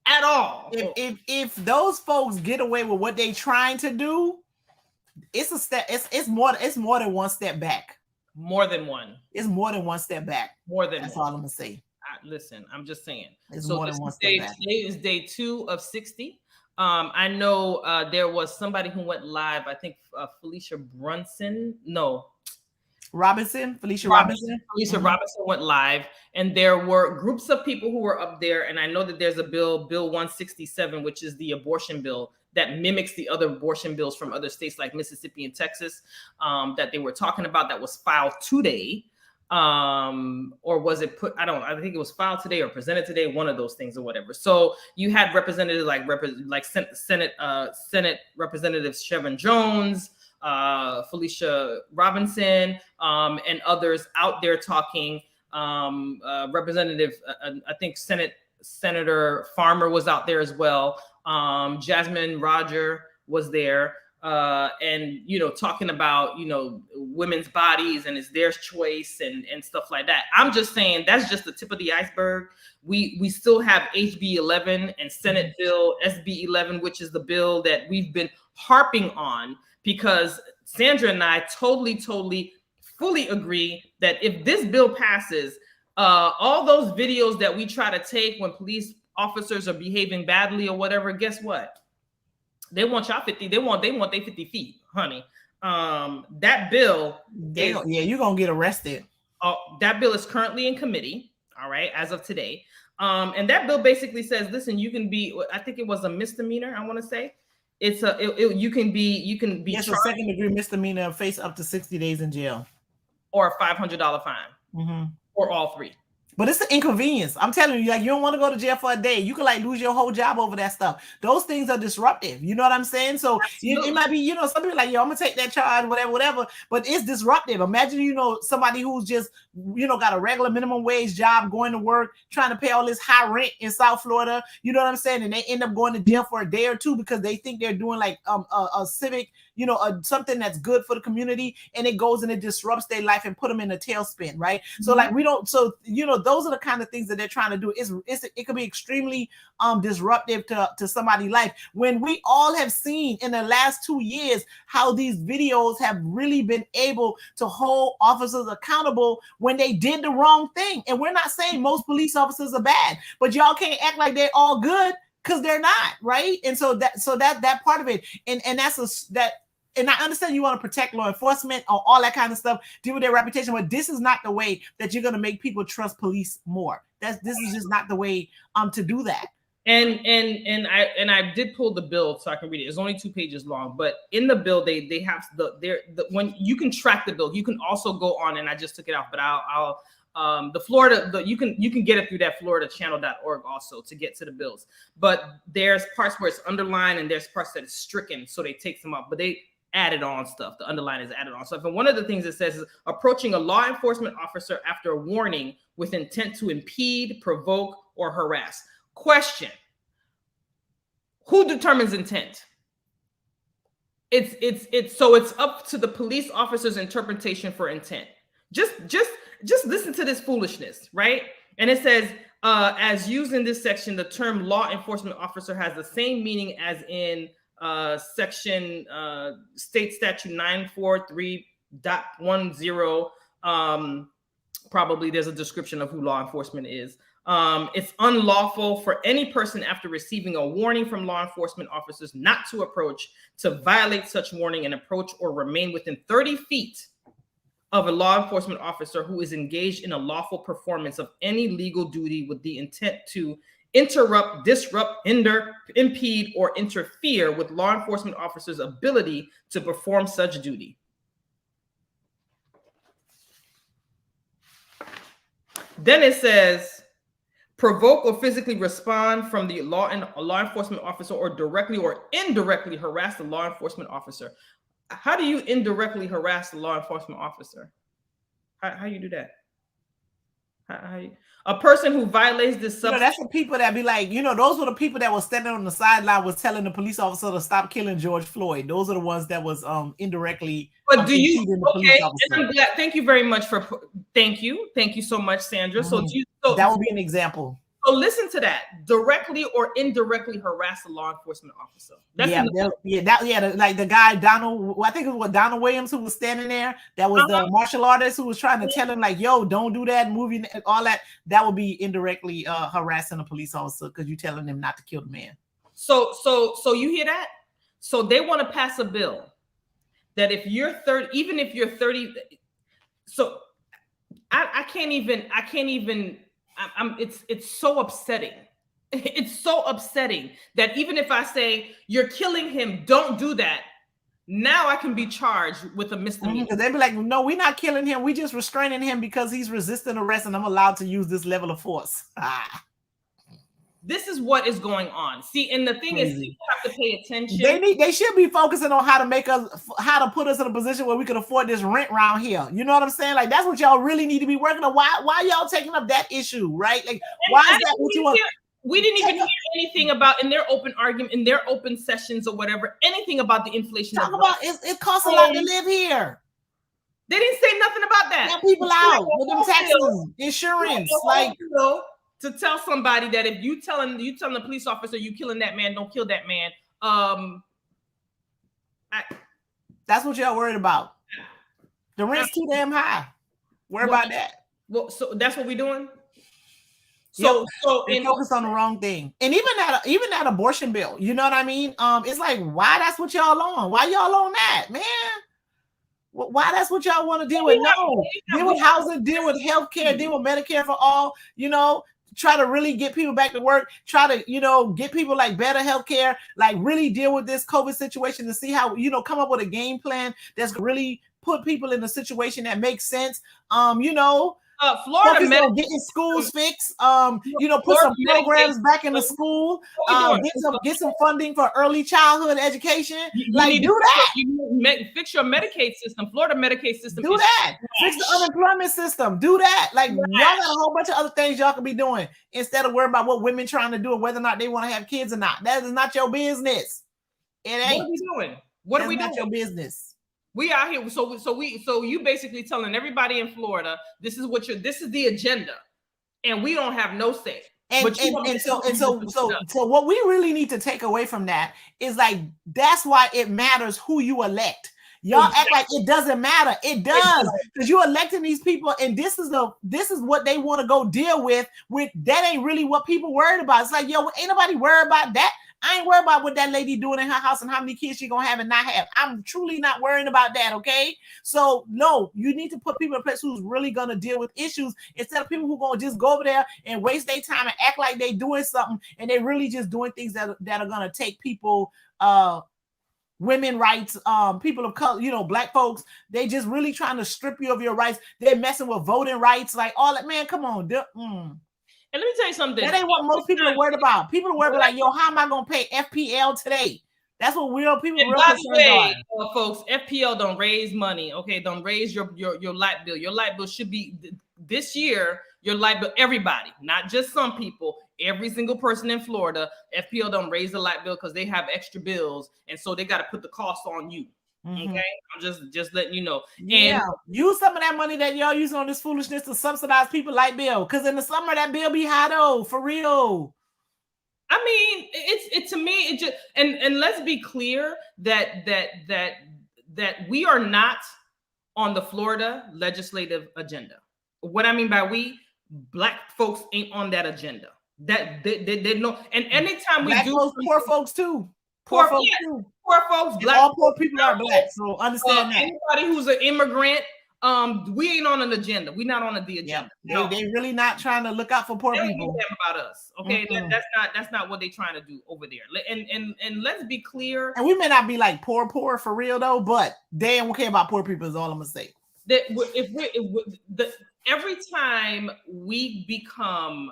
at all. If those folks get away with what they trying to do, it's a step. It's more than one step back. More than one. It's more than one step back. More than that's one. all I'm gonna say. Listen, I'm just saying. It's more than one step back. Today is day 2 of 60. I know there was somebody who went live. I think Felicia Robinson. Felicia Robinson went live, and there were groups of people who were up there. And I know that there's a bill 167, which is the abortion bill that mimics the other abortion bills from other states like Mississippi and Texas, that they were talking about, that was filed today, or was it put? I think it was filed today or presented today. One of those things or whatever. So you had representatives like Senate Representatives Chevron Jones, Felicia Robinson, and others out there talking. Representative, I think Senator Farmer was out there as well. Jasmine Roger was there. And talking about women's bodies and it's their choice and stuff like that. I'm just saying that's just the tip of the iceberg. We still have HB 11 and Senate Bill SB 11, which is the bill that we've been harping on, because Sandra and I totally fully agree that if this bill passes, all those videos that we try to take when police officers are behaving badly or whatever, guess what? They want y'all 50. They want their 50 feet, honey. That bill, you're gonna get arrested. That bill is currently in committee. All right, as of today. And that bill basically says, listen, you can be. I think it was a misdemeanor. I want to say it's you can be. Yes, a second-degree misdemeanor, face up to 60 days in jail, or a $500 fine, or all three. But it's an inconvenience. I'm telling you, like, you don't want to go to jail for a day. You could like lose your whole job over that stuff. Those things are disruptive. You know what I'm saying? So it might be, some people like, yo, I'm gonna take that charge, whatever. But it's disruptive. Imagine, somebody who's just, got a regular minimum wage job, going to work, trying to pay all this high rent in South Florida. You know what I'm saying? And they end up going to jail for a day or two because they think they're doing like a civic, something that's good for the community, and it goes and it disrupts their life and put them in a tailspin, right? So like those are the kind of things that they're trying to do. It could be extremely disruptive to somebody's life, when we all have seen in the last 2 years how these videos have really been able to hold officers accountable when they did the wrong thing. And we're not saying most police officers are bad, but y'all can't act like they're all good, because they're not, right? And so that part of it, and and I understand you want to protect law enforcement or all that kind of stuff, deal with their reputation, but this is not the way that you're going to make people trust police more. This is just not the way to do that. And I did pull the bill so I can read it. It's only 2 pages long, but in the bill they have when you can track the bill, you can also go on, and I just took it out, but I'll you can get it through that floridachannel.org also to get to the bills. But there's parts where it's underlined and there's parts that it's stricken, so they take them up, but they added on stuff. The underline is added on stuff. And one of the things it says is approaching a law enforcement officer after a warning with intent to impede, provoke, or harass. Question: who determines intent? It's up to the police officer's interpretation for intent. Just listen to this foolishness, right? And it says, as used in this section, the term law enforcement officer has the same meaning as in section state statute 943.10. Probably there's a description of who law enforcement is. It's unlawful for any person after receiving a warning from law enforcement officers not to approach, to violate such warning and approach or remain within 30 feet of a law enforcement officer who is engaged in a lawful performance of any legal duty with the intent to interrupt, disrupt, hinder, impede, or interfere with law enforcement officers' ability to perform such duty. Then it says, provoke or physically respond from the law enforcement officer, or directly or indirectly harass the law enforcement officer. How do you indirectly harass the law enforcement officer? How you do that? A person who violates this substance. That's the people that be like, those were the people that were standing on the sideline was telling the police officer to stop killing George Floyd. Those are the ones that was indirectly. But do you? Okay, and I'm glad. Thank you very much for. Thank you so much, Sandra. Mm-hmm. So that would be an example. So listen to that. Directly or indirectly harass a law enforcement officer. That's like the guy Donald. I think it was Donald Williams who was standing there. That was the martial artist who was trying to tell him like, "Yo, don't do that." Movie, all that. That would be indirectly harassing a police officer because you're telling them not to kill the man. So you hear that? So they want to pass a bill that if you're 30, even if you're 30, so I can't even. It's so upsetting. It's so upsetting that even if I say you're killing him, don't do that, now I can be charged with a misdemeanor. Because they'd be like, no, we're not killing him. We're just restraining him because he's resisting arrest and I'm allowed to use this level of force. This is what is going on. See, and the thing is, people have to pay attention. They should be focusing on how to put us in a position where we can afford this rent around here. You know what I'm saying? Like, that's what y'all really need to be working on. Why y'all taking up that issue, right? Like, why is that what you want? We didn't even hear anything about in their open argument, in their open sessions or whatever, anything about the inflation. Talk about it costs a lot to live here. They didn't say nothing about that. Get people out with them taxes, insurance, like. To tell somebody that if you telling the police officer you killing that man, don't kill that man. That's what y'all worried about. The rent's too damn high. Worry about that. Well, so that's what we're doing. So focus on the wrong thing. And even that abortion bill, you know what I mean? It's like, why that's what y'all on? Why y'all on that, man? Why that's what y'all want to deal with? No, deal with housing, deal with healthcare, deal with Medicare for all, try to really get people back to work, try to, get people like better healthcare, like really deal with this COVID situation and see how, come up with a game plan that's really put people in a situation that makes sense. Florida getting schools fixed, put some programs back in the school, get some funding for early childhood education. Do that. You fix your Medicaid system. Florida Medicaid system. Do that. Fix the unemployment system. Do that. Like, y'all got a whole bunch of other things y'all can be doing instead of worrying about what women trying to do and whether or not they want to have kids or not. That is not your business. It ain't. What are we doing? What are we doing? Not your business. We out here, so you basically telling everybody in Florida this is the agenda, and we don't have no say. So what we really need to take away from that is like that's why it matters who you elect. Y'all act like it doesn't matter. It does, because you're electing these people, and this is what they want to go deal with. That ain't really what people worried about. It's like, yo, ain't nobody worried about that. I ain't worried about what that lady doing in her house and how many kids she gonna have and not have. I'm truly not worrying about that, okay? So no, you need to put people in place who's really gonna deal with issues instead of people who gonna just go over there and waste their time and act like they doing something and they really just doing things that are gonna take people, women rights, people of color, black folks. They just really trying to strip you of your rights. They're messing with voting rights, like all that. Man, come on. And let me tell you something. That ain't what most people are worried about. People are worried about, like, yo, how am I gonna pay FPL today? That's what people real concerned are. Folks, FPL don't raise money. Okay, don't raise your light bill. Your light bill should be this year. Your light bill, everybody, not just some people. Every single person in Florida, FPL don't raise the light bill because they have extra bills, and so they got to put the cost on you. Mm-hmm. Okay, I'm just letting you know. And use some of that money that y'all using on this foolishness to subsidize people light bill, because in the summer that bill be high though, for real. I mean, it to me, it just and let's be clear that we are not on the Florida legislative agenda. What I mean by we, black folks ain't on that agenda. That they know. And anytime we black do folks, poor folks too. Poor folks, black. All poor people are black, so understand that. Anybody who's an immigrant, we ain't on an agenda. We're not on the agenda. Yeah, they really not trying to look out for poor people. They don't give about us, okay? Mm-hmm. That's not what they're trying to do over there. And let's be clear. And we may not be like poor for real though, but they don't care about poor people. Is all I'm gonna say. That every time we become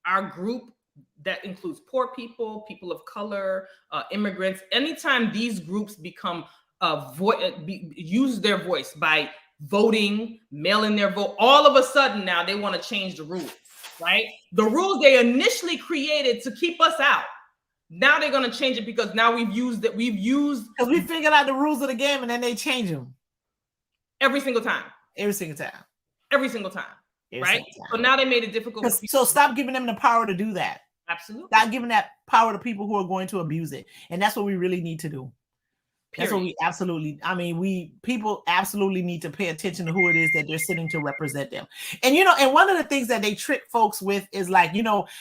our group that includes poor people, people of color, immigrants. Anytime these groups become use their voice by voting, mailing their vote, all of a sudden now they want to change the rules, right? The rules they initially created to keep us out. Now they're going to change it because now we've used because we figured out the rules of the game and then they change them every single time. Right? So now they made it difficult. So stop giving them the power to do that. Absolutely. Stop giving that power to people who are going to abuse it. And that's what we really need to do. That's what people absolutely need to pay attention to who it is that they're sitting to represent them. And, and one of the things that they trick folks with is like,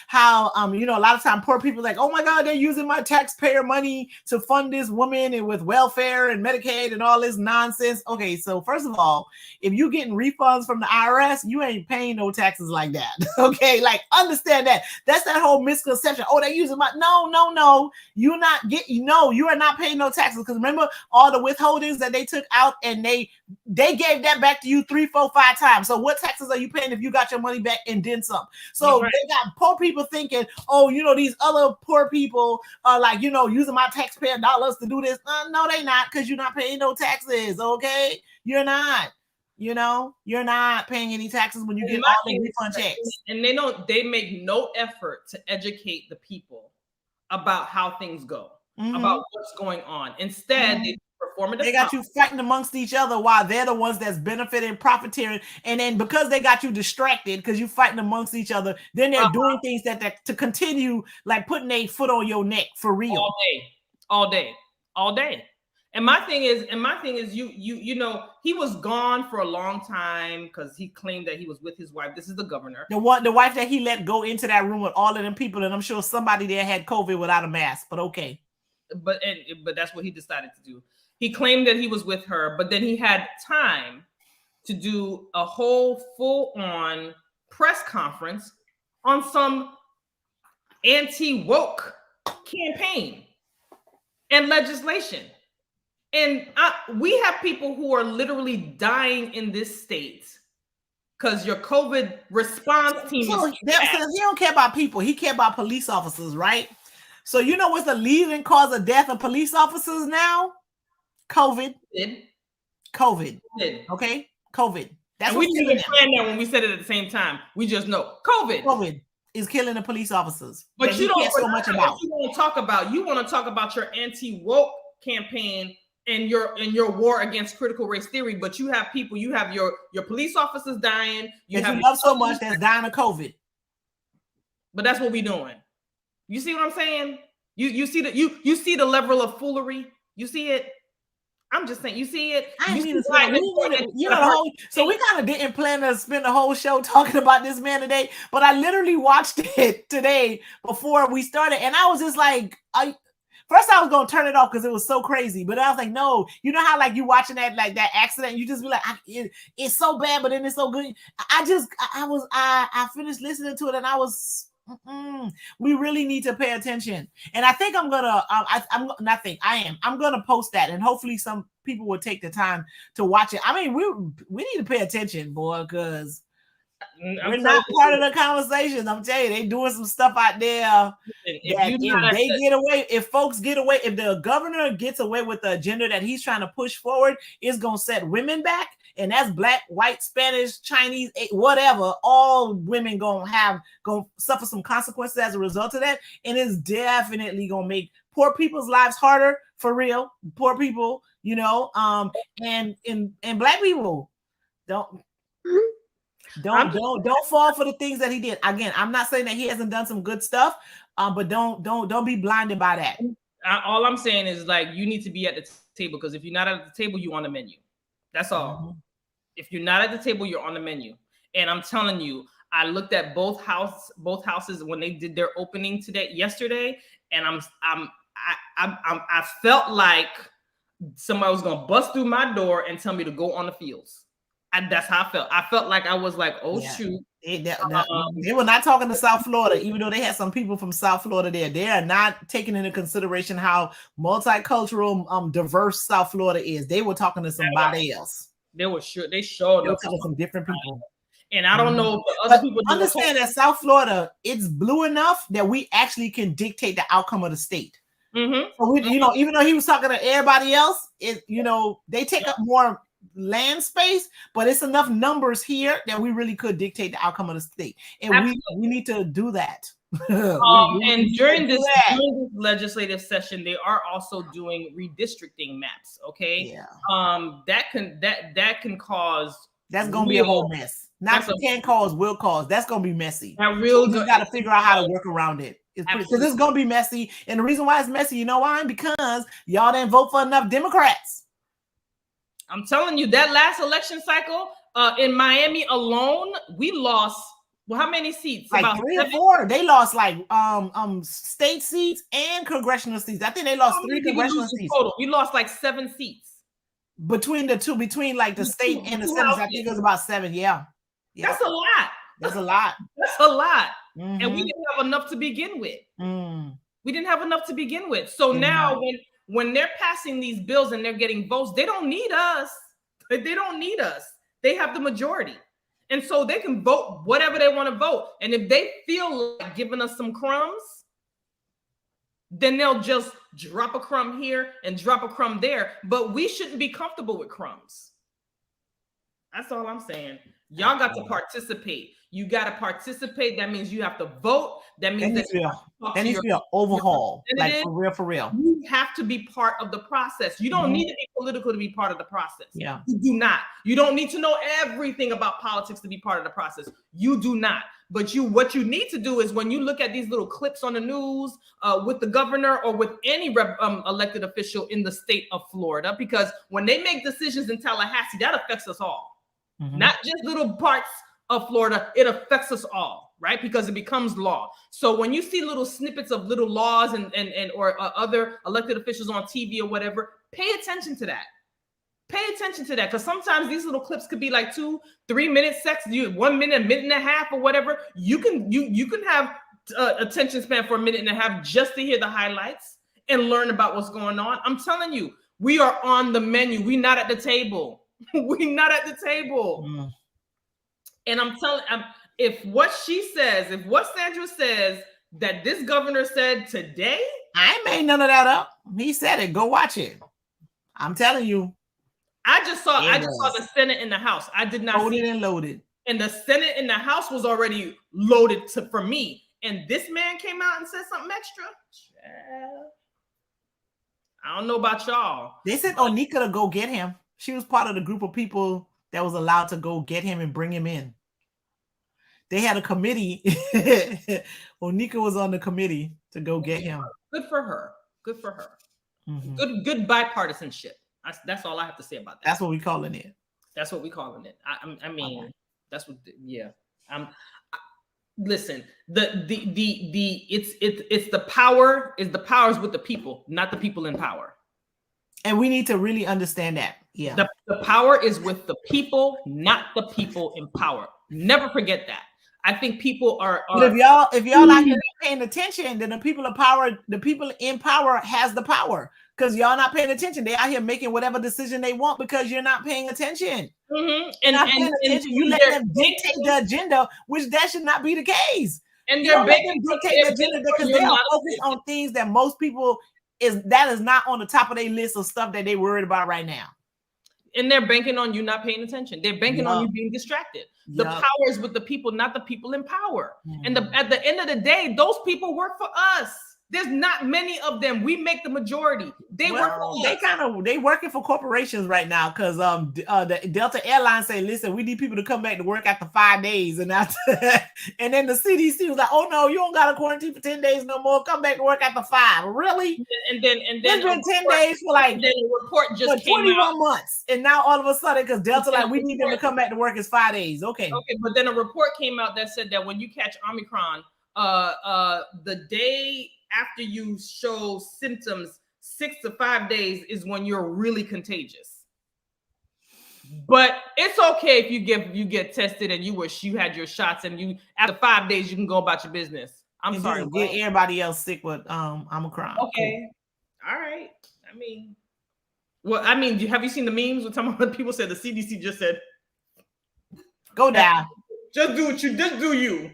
how, a lot of time poor people are like, oh my God, they're using my taxpayer money to fund this woman and with welfare and Medicaid and all this nonsense. Okay. So first of all, if you're getting refunds from the IRS, you ain't paying no taxes like that. Okay. Like understand that. That's that whole misconception. Oh, they're using my, no. You are not paying no taxes. Because remember, remember all the withholdings that they took out, and they gave that back to you 3, 4, 5 times. So what taxes are you paying if you got your money back and then some? So they got poor people thinking, oh, these other poor people are like, using my taxpayer dollars to do this. No, they not, because you're not paying no taxes. Okay, you're not. You're not paying any taxes when you get all the refund checks. And they make no effort to educate the people about how things go, about what's going on. Instead, they perform it. They got you fighting amongst each other while they're the ones that's benefiting, profiteering. And then because they got you distracted because you're fighting amongst each other, then they're doing things that to continue, like putting a foot on your neck for real. All day. And my thing is, he was gone for a long time because he claimed that he was with his wife. This is the governor. The wife that he let go into that room with all of them people, and I'm sure somebody there had COVID without a mask, but okay. But that's what he decided to do. He claimed that he was with her, but then he had time to do a whole full-on press conference on some anti-woke campaign and legislation. And we have people who are literally dying in this state because your COVID response team so he don't care about people. He care about police officers, right? So what's the leading cause of death of police officers now? COVID. COVID. Okay? COVID. That's what we didn't plan that when we said it at the same time. We just know COVID is killing the police officers. But you don't care so much about. You want to talk about your anti-woke campaign and your war against critical race theory, but you have your police officers dying. You love so much that's dying of COVID. But that's what we're doing. You see what I'm saying? You see the level of foolery. You see it. I'm just saying, you see it. So we kind of didn't plan to spend the whole show talking about this man today, but I literally watched it today before we started, and I was just like, first I was gonna turn it off because it was so crazy, but I was like, no, how like you watching that accident, you just be like, it's so bad, but then it's so good. I finished listening to it, and I was. We really need to pay attention, and I think I'm gonna. I'm gonna post that, and hopefully some people will take the time to watch it. I mean, we need to pay attention, boy, because we're not part of the conversation. I'm telling you, they doing some stuff out there. If the governor gets away with the agenda that he's trying to push forward, it's gonna set women back. And that's Black, white, Spanish, Chinese, whatever. All women gonna suffer some consequences as a result of that, and it's definitely gonna make poor people's lives harder for real. Poor people, and Black people don't fall for the things that he did. Again, I'm not saying that he hasn't done some good stuff, but don't be blinded by that. All I'm saying is you need to be at the table, because if you're not at the table, you're on the menu. That's all. Mm-hmm. If you're not at the table, you're on the menu. And I'm telling you, I looked at both houses when they did their opening yesterday, and I felt like somebody was gonna bust through my door and tell me to go on the fields. That's how I felt. I felt like I was like, oh shoot. They were not talking to South Florida, even though they had some people from South Florida there. They are not taking into consideration how multicultural, diverse South Florida is. They were talking to somebody else. They were talking to some different people. And I don't know if the other people understand that South Florida, it's blue enough that we actually can dictate the outcome of the state. Mm-hmm. So even though he was talking to everybody else, they take up more land space, but it's enough numbers here that we really could dictate the outcome of the state, and we need to do that. And during this legislative session, they are also doing redistricting maps. Okay, that can cause. That's gonna be a whole mess. Will cause. That's gonna be messy. We got to figure out how to work around it. Because it's gonna be messy, and the reason why it's messy, you know why? Because y'all didn't vote for enough Democrats. I'm telling you, that last election cycle in Miami alone, we lost. Well, how many seats? Like about 3 or 4. They lost state seats and congressional seats. I think they lost 3 congressional seats total. We lost 7 seats between the two, the state and the Senate. I think it was about 7. Yeah. That's a lot. That's a lot. That's a lot. Mm-hmm. And we didn't have enough to begin with. We didn't have enough to begin with. So now when they're passing these bills and they're getting votes, they don't need us. They don't need us. They have the majority. And so they can vote whatever they want to vote. And if they feel like giving us some crumbs, then they'll just drop a crumb here and drop a crumb there. But we shouldn't be comfortable with crumbs. That's all I'm saying. Y'all got to participate. You got to participate. That means you have to vote. That means that needs to be an overhaul. Like for real. You have to be part of the process. You don't need to be political to be part of the process. Yeah. You do not. You don't need to know everything about politics to be part of the process. You do not. But what you need to do is when you look at these little clips on the news with the governor or with any elected official in the state of Florida, because when they make decisions in Tallahassee, that affects us all. Not just little parts of Florida, it affects us all, right? Because it becomes law. So when you see little snippets of little laws and other elected officials on TV or whatever, pay attention to that. Pay attention to that, because sometimes these little clips could be like 2-3 minutes, 1 minute, a minute and a half, or whatever. You can have attention span for a minute and a half just to hear the highlights and learn about what's going on. I'm telling you, we are on the menu. We're not at the table. We're not at the table. And I'm telling, if what Sandra says that this governor said today, I ain't made none of that up. He said it. Go watch it. I'm telling you. I just saw the Senate and the House. I did not see and loaded. And the Senate and the House was already loaded for me. And this man came out and said something extra. I don't know about y'all. They sent Onika to go get him. She was part of the group of people that was allowed to go get him and bring him in. They had a committee. Onika was on the committee to go get him. Good for her. Good for her. Good bipartisanship. That's all I have to say about that. That's what we calling it. That's what we calling it. I mean, that's what. Yeah. Listen. It's the power. Is the powers with the people, not the people in power. And we need to really understand that. Yeah. The power is with the people, not the people in power. Never forget that. I think people are. But if y'all not paying attention, then the people in power has the power, because y'all not paying attention. They out here making whatever decision they want because you're not paying attention. And you let them dictate the agenda, which that should not be the case. And they're dictate the agenda because they are focused on things that most people is not on the top of their list of stuff that they worried about right now. And they're banking on you not paying attention. They're banking on you being distracted. The power is with the people, not the people in power. And at the end of the day, those people work for us. There's not many of them. We make the majority. They work for us. They working for corporations right now, because the Delta Airlines say, listen, we need people to come back to work after 5 days, and after and then the CDC was like, oh no, you don't got to quarantine for 10 days no more. Come back to work after 5. Really? And then it's been 10 days for like a report just came 21 out. months, and now all of a sudden, because Delta we need them to come back to work, is 5 days. Okay, but then a report came out that said that when you catch Omicron, the day after you show symptoms, 6 to 5 days is when you're really contagious. But it's okay if you get tested and you had your shots, and you after 5 days you can go about your business. I'm sorry, get everybody else sick with Omicron. Okay, all right. Have you seen the memes with some people said the CDC just said, go down. Just do what you just do you.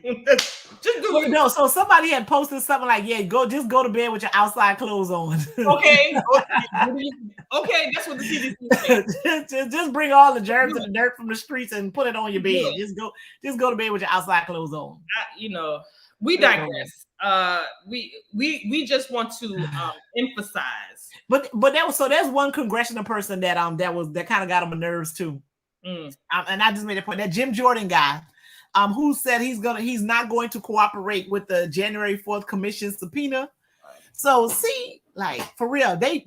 Just do it. No, so somebody had posted something like, go to bed with your outside clothes on. Okay. Okay, that's what the CDC said. just bring all the germs and the dirt from the streets and put it on your bed. Just go to bed with your outside clothes on. We digress. We just want to emphasize. But there's one congressional person that kind of got on my nerves too. And I just made a point, that Jim Jordan guy, who said he's not going to cooperate with the January 4th commission subpoena. So see, like, for real, they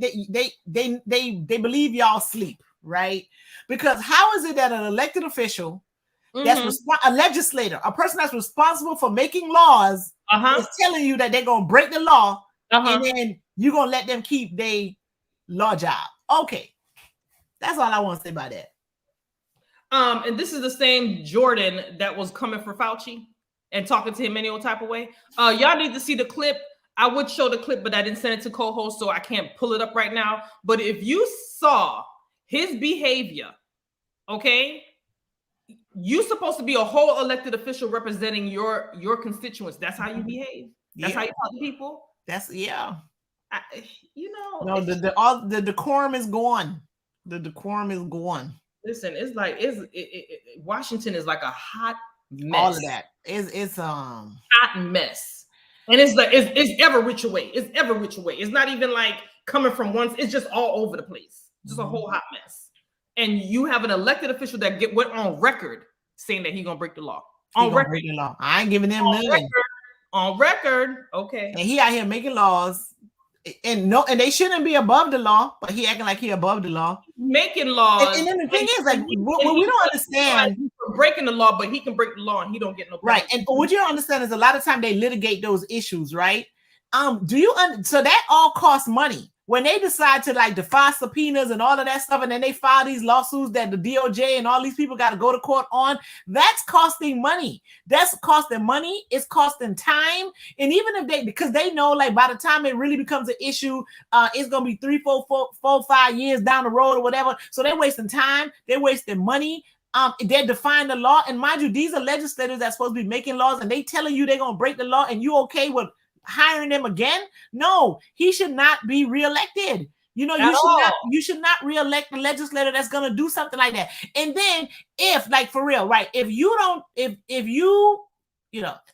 believe y'all sleep, right? Because how is it that an elected official, that's a legislator, a person that's responsible for making laws, is telling you that they're gonna break the law, and then you're gonna let them keep their law job? Okay, that's all I want to say about that. And this is the same Jordan that was coming for Fauci and talking to him any old type of way. Y'all need to see the clip. I would show the clip, but I didn't send it to co-host, so I can't pull it up right now. But if you saw his behavior, okay, you're supposed to be a whole elected official representing your constituents. That's how you behave. That's how you talk to people. That's you know. No, the decorum is gone. The decorum is gone. Listen, it's like Washington is like a hot mess. All of that it's hot mess, and it's like it's ever which way. It's ever which way. It's not even like coming from once. It's just all over the place. Just a whole hot mess. And you have an elected official that went on record saying that he's gonna break the law. On record, break the law. I ain't giving them nothing. On record, okay. And he out here making laws. And they shouldn't be above the law, but he acting like he above the law, making laws. And then the thing is, like, what we don't understand, breaking the law, but he can break the law and he don't get no right. And what you don't understand is a lot of time they litigate those issues, right? So that all costs money. When they decide to like defy subpoenas and all of that stuff, and then they file these lawsuits that the DOJ and all these people got to go to court on, that's costing money. That's costing money. It's costing time. And even if because they know, like, by the time it really becomes an issue, it's going to be 3, 4, 5 years down the road or whatever. So they're wasting time. They're wasting money. They're defying the law. And mind you, these are legislators that's supposed to be making laws, and they telling you they're going to break the law, and you okay with hiring them again? No, he should not be reelected. You should not reelect the legislator that's going to do something like that. And then if, like, for real, right, if you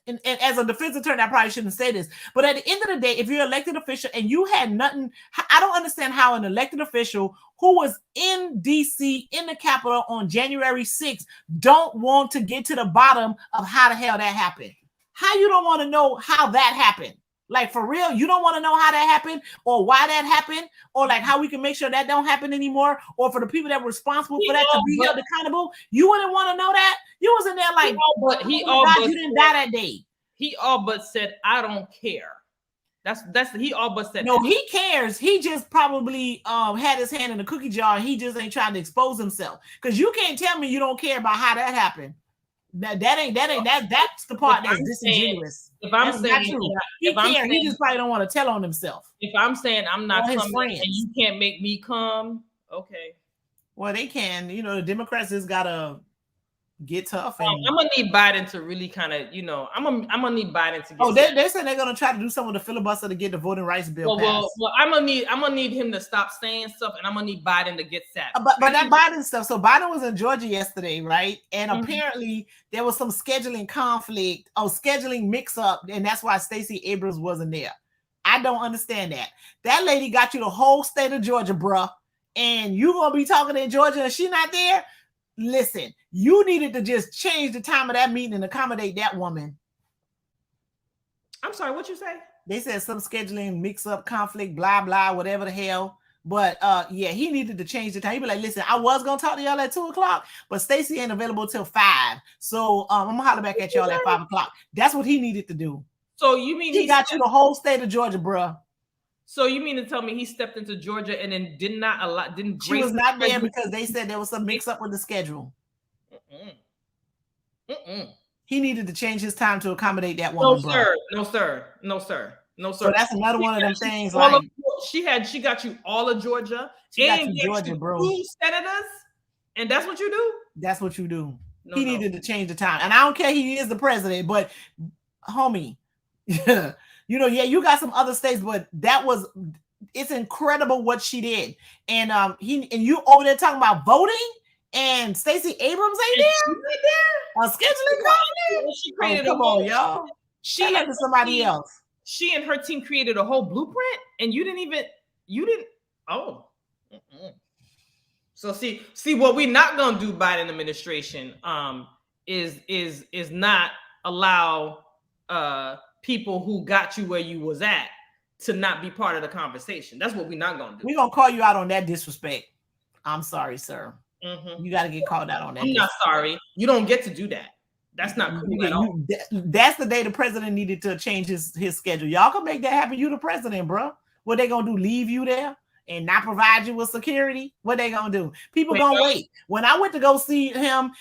and as a defense attorney, I probably shouldn't say this, but at the end of the day, if you're an elected official and you had nothing, I don't understand how an elected official who was in DC, in the Capitol on January 6th, don't want to get to the bottom of how the hell that happened. How you don't want to know how that happened? Like, for real, you don't want to know how that happened or why that happened, or like how we can make sure that don't happen anymore, or for the people that were responsible for that to be held accountable. You wouldn't want to know that. You wasn't there like, you didn't die that day. He all but said, I don't care. That's he all but said. No, he cares. He just probably had his hand in the cookie jar. And he just ain't trying to expose himself, because you can't tell me you don't care about how that happened. That's the part that's disingenuous. If I'm saying he just probably don't want to tell on himself. If I'm saying I'm not coming and you can't make me come, okay. Well, they can. The Democrats just gotta get tough. And I'm gonna need Biden to really kind of, I'm gonna need Biden to get. Oh, they said they're gonna try to do some of the filibuster to get the voting rights bill passed. Well, I'm gonna need him to stop saying stuff, and I'm gonna need Biden to get set. But that Biden stuff. So Biden was in Georgia yesterday, right? And apparently there was some scheduling conflict or scheduling mix-up, and that's why Stacey Abrams wasn't there. I don't understand that. That lady got you the whole state of Georgia, bruh, and you gonna be talking in Georgia and she not there? Listen, you needed to just change the time of that meeting and accommodate that woman. I'm sorry, what you say? They said some scheduling mix-up conflict, blah, blah, whatever the hell. But he needed to change the time. He'd be like, listen, I was going to talk to y'all at 2:00, but Stacey ain't available till 5. So I'm going to holler back at y'all at 5:00. That's what he needed to do. So you mean he got you the whole state of Georgia, bruh. So you mean to tell me he stepped into Georgia and then didn't she was not there because they said there was some mix up with the schedule. He needed to change his time to accommodate that woman. No, sir. So that's another one of them things. She got you all of Georgia. She got you Georgia, bro. 2 senators, and that's what you do. That's what you do. He needed to change the time, and I don't care. He is the president, but homie, you got some other states, but it's incredible what she did. And you over there talking about voting, and Stacey Abrams ain't there. A scheduling conflict. She created come on, y'all. She had to somebody else. She and her team created a whole blueprint, and you didn't. Oh. So see what we're not gonna do, Biden administration, is not allow people who got you where you was at to not be part of the conversation. That's what we're not gonna do. We're gonna call you out on that disrespect. I'm sorry, sir. You got to get called out on that. I'm not sorry. You don't get to do that. That's not cool at all. That's the day the president needed to change his schedule. Y'all can make that happen. You the president, bro. What they gonna do? Leave you there? and not provide you with security, what they gonna do? People gonna wait. When I went to go see him,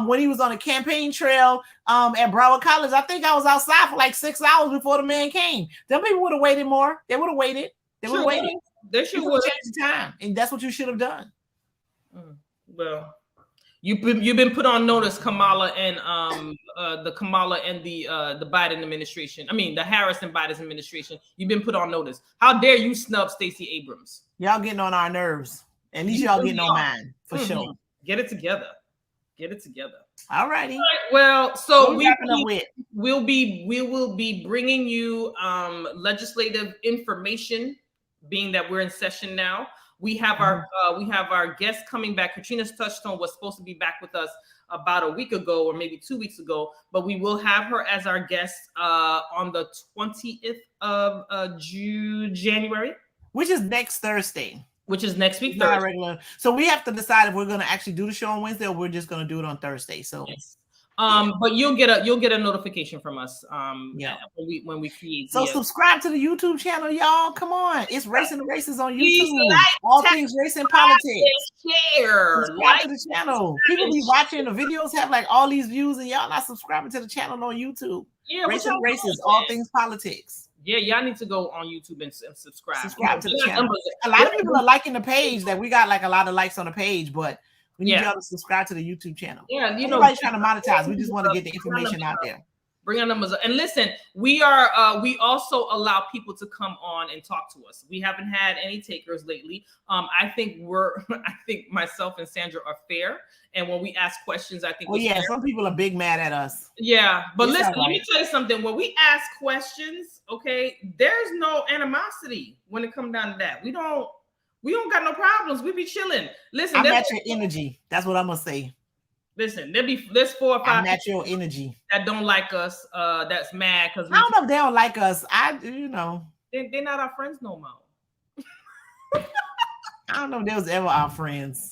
when he was on a campaign trail at Broward College, I think I was outside for like 6 hours before the man came. Them people would have waited more. They would have waited. They would have waited. They should have changed the time, and that's what you should have done. Well, you've been put on notice, Kamala and the Biden administration. I mean, the Harris and Biden administration. You've been put on notice. How dare you snub Stacey Abrams? Y'all getting on our nerves. At least y'all getting on mine for sure. Get it together. All righty. Well, so we will be bringing you legislative information, being that we're in session now. We have our guest coming back. Katrina Touchstone was supposed to be back with us about a week ago or maybe 2 weeks ago, but we will have her as our guest on the 20th of January, which is next Thursday. Which is next week, Thursday. Regular. So we have to decide if we're going to actually do the show on Wednesday or we're just going to do it on Thursday. So, yes. But you'll get a notification from us. When we create. So subscribe to the YouTube channel, y'all. Come on, it's Racing the Races on YouTube. All things racing politics. Share. Subscribe to the channel. People be watching the videos, have like all these views, and y'all not subscribing to the channel on YouTube. Yeah, Racing the Races, all things politics. Yeah, y'all need to go on YouTube and subscribe. Subscribe to the channel. A lot of people are liking the page. That we got like a lot of likes on the page, but we need y'all to subscribe to the YouTube channel. Yeah, nobody's trying to monetize. We just want to get the information out there. Bring our numbers up. And listen, we also allow people to come on and talk to us. We haven't had any takers lately. I think myself and Sandra are fair. And when we ask questions, I think fair. Some people are big mad at us. Yeah, but listen, let me tell you something. When we ask questions, okay, there's no animosity when it comes down to that. We don't got no problems. We be chilling. Listen, I match your energy. That's what I'm gonna say. Listen, there's 4 or 5 I match your energy that don't like us. That's mad because I don't know if they don't like us. They're not our friends no more. I don't know if they was ever our friends.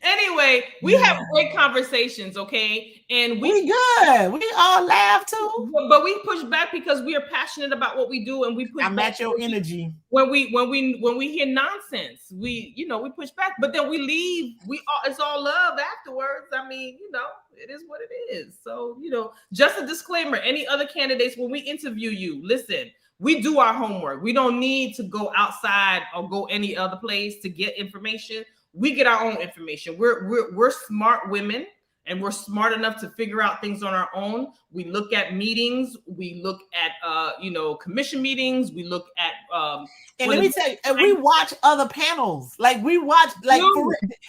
Anyway, we have great conversations, okay? And we good. We all laugh too. But we push back because we are passionate about what we do, and we push. I match your energy. When we hear nonsense, we push back. But then we leave. It's all love afterwards. I mean, it is what it is. So just a disclaimer: any other candidates, when we interview you, listen. We do our homework. We don't need to go outside or go any other place to get information. We get our own information. We're smart women, and we're smart enough to figure out things on our own. We look at meetings. We look at commission meetings. We look at and let me tell you, and we watch other panels. Like we watch,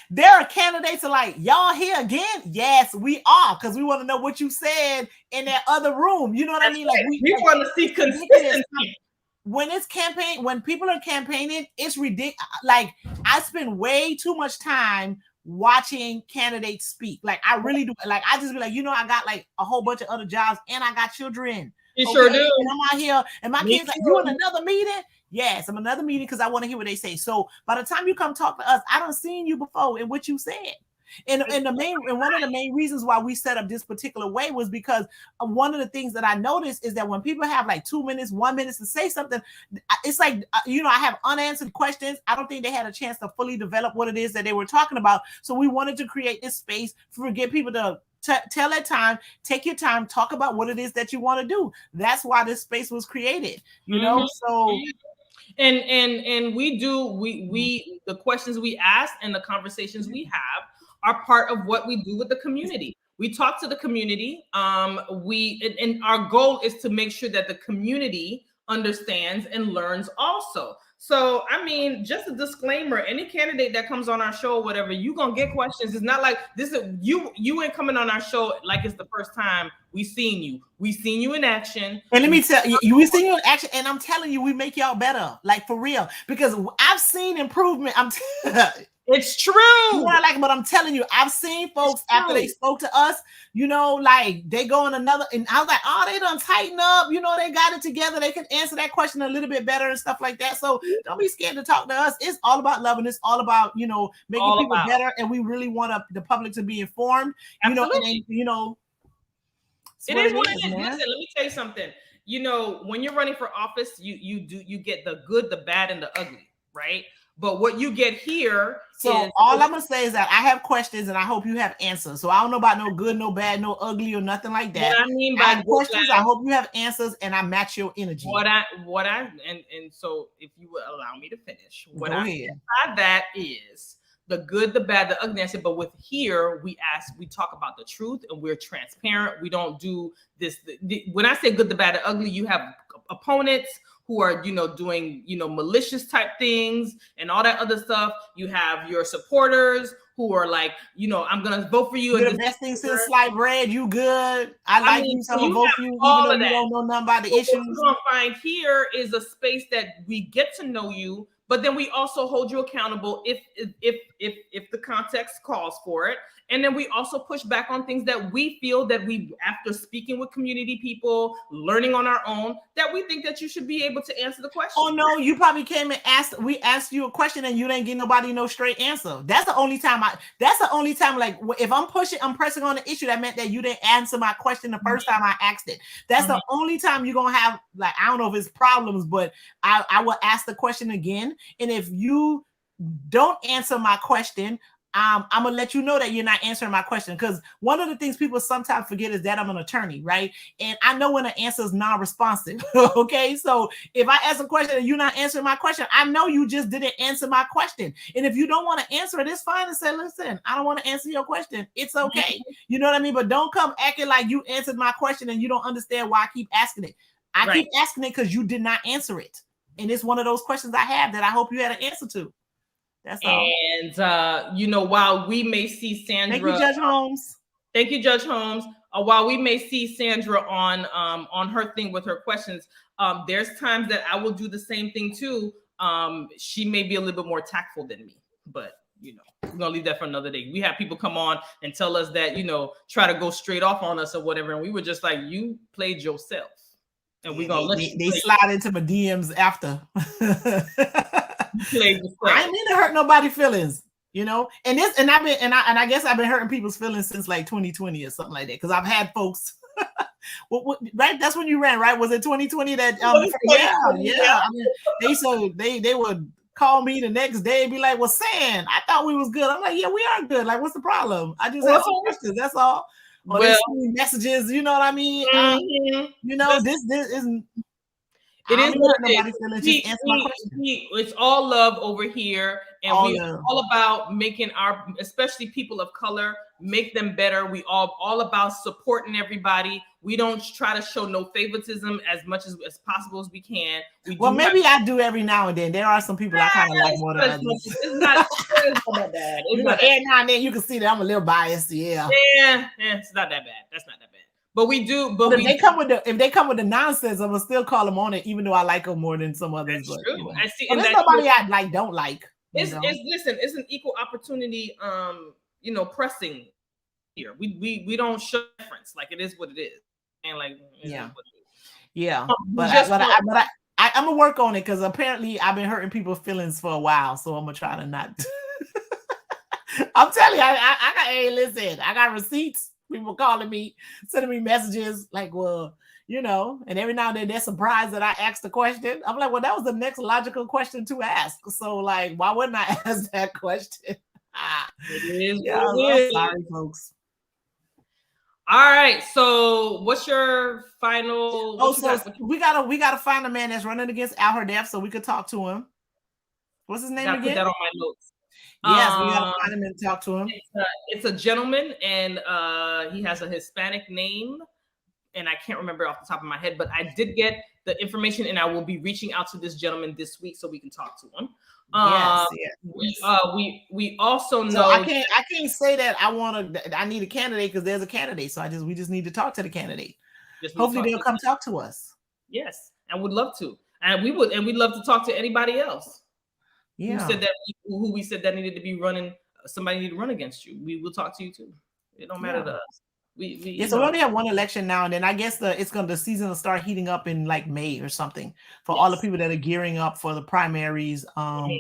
there are candidates are like, y'all here again? Yes, we are, because we want to know what you said in that other room. You know what I mean? Like we want to see consistency. When people are campaigning, it's ridiculous. Like I spend way too much time watching candidates speak. Like I really do. Like I just be like, I got like a whole bunch of other jobs, and I got children. You sure do. And I'm out here, and my kids like, you in another meeting? Yes, I'm another meeting because I want to hear what they say. So by the time you come talk to us, I done seen you before and what you said. And one of the main reasons why we set up this particular way was because one of the things that I noticed is that when people have like 2 minutes, 1 minute to say something, it's like, I have unanswered questions. I don't think they had a chance to fully develop what it is that they were talking about. So we wanted to create this space for get people to tell their time, take your time, talk about what it is that you want to do. That's why this space was created, so. And we the questions we ask and the conversations we have are part of what we do with the community. We talk to the community. And our goal is to make sure that the community understands and learns also. So, I mean, just a disclaimer, any candidate that comes on our show or whatever, you're going to get questions. It's not like this is you ain't coming on our show like it's the first time we seen you. We seen you in action. And let me tell you, we seen you in action, and I'm telling you, we make y'all better, like for real, because I've seen improvement. It's true. But I'm telling you, I've seen folks after they spoke to us, like they go in another, and I was like, oh, they done tighten up, they got it together. They can answer that question a little bit better and stuff like that. So don't be scared to talk to us. It's all about loving. It's all about, making people better. And we really want the public to be informed, Absolutely. It is what it is. Listen, let me tell you something. you know, when you're running for office, you get the good, the bad, and the ugly, right? But what you get here so all I'm gonna say is that I have questions and I hope you have answers. So I don't know about no good, no bad, no ugly, or nothing like that. What I mean I by have questions, I hope you have answers, and I match your energy. And so if you would allow me to finish, what Go I ahead. mean by that is the good, the bad, the ugly. I said, but with here, we talk about the truth and we're transparent. We don't do this. When I say good, the bad, the ugly, you have opponents who are, you know, doing, you know, malicious type things and all that other stuff. You have your supporters who are like, you know, I'm gonna vote for you. You're the best thing since sliced bread. You good. I mean, you. So I'm gonna vote for you, even though you don't know nothing about the issues. What we're gonna find here is a space that we get to know you, but then we also hold you accountable if the context calls for it. And then we also push back on things that we feel that we, after speaking with community people, learning on our own, that we think that you should be able to answer the question. Oh no, you probably came and we asked you a question and you didn't get nobody no straight answer. That's the only time like if I'm pressing on the issue, that meant that you didn't answer my question the first time I asked it. That's the only time you're gonna have, like, I don't know if it's problems, but I will ask the question again. And if you don't answer my question, I'm gonna let you know that you're not answering my question, because one of the things people sometimes forget is that I'm an attorney, right? And I know when an answer is non-responsive. Okay, so if I ask a question and you're not answering my question, I know you just didn't answer my question. And if you don't want to answer it, it's fine to say, listen, I don't want to answer your question. It's okay. You know what I mean? But don't come acting like you answered my question and you don't understand why I keep asking it. I keep asking it because you did not answer it. And it's one of those questions I have that I hope you had an answer to. That's all. And you know, while we may see Sandra, thank you, Judge Holmes. Thank you, Judge Holmes. While we may see Sandra on her thing with her questions, there's times that I will do the same thing too. She may be a little bit more tactful than me, but you know, we're gonna leave that for another day. We have people come on and tell us that, you know, try to go straight off on us or whatever, and we were just like, you played yourself, and we're gonna let you. They slide into my DMs after. I didn't mean to hurt nobody's feelings, you know. And I guess I've been hurting people's feelings since like 2020 or something like that, because I've had folks. Right, that's when you ran, right? Was it 2020 that? Yeah. I mean, they would call me the next day and be like, "Well, Sam, I thought we was good." I'm like, "Yeah, we are good. Like, what's the problem? I just have some questions. That's all." Or they send me messages, you know what I mean? You know, this isn't. It is what it is. It's all love over here, and we're all about making our, especially people of color, make them better. We all about supporting everybody. We don't try to show no favoritism as much as possible as we can. Maybe I do every now and then. There are some people I kind of like more than others. It's not that bad. Every now and then you can see that I'm a little biased. Yeah, it's not that bad. That's not that bad. But we do. But if they come with the nonsense, I'm gonna still call them on it, even though I like them more than some others. That's true. You know. I see. And there's nobody I don't like. Listen, it's an equal opportunity. You know, pressing here. We don't show difference. Like, it is what it is, and like But I'm gonna work on it, because apparently I've been hurting people's feelings for a while, so I'm gonna try to not. I'm telling you, I got receipts. People calling me, sending me messages like, well, you know, and every now and then they're surprised that I asked the question. I'm like, well, that was the next logical question to ask. So, like, why wouldn't I ask that question? I'm sorry, folks. All right. So, what's your final? We gotta find a man that's running against Al Herdef so we could talk to him. What's his name again? Put that on my notes. Yes, we gotta find him and talk to him. It's a gentleman, and he has a Hispanic name, and I can't remember off the top of my head, but I did get the information, and I will be reaching out to this gentleman this week so we can talk to him. We also know. So I can't say that I need a candidate, because there's a candidate. So we just need to talk to the candidate. Hopefully they'll come talk to us. Yes, and would love to, and we'd love to talk to anybody else. Yeah. Who we said that needed to be running, somebody need to run against you. We will talk to you too. It don't matter to us. So we only have one election now, and then I guess the season will start heating up in like May or something for all the people that are gearing up for the primaries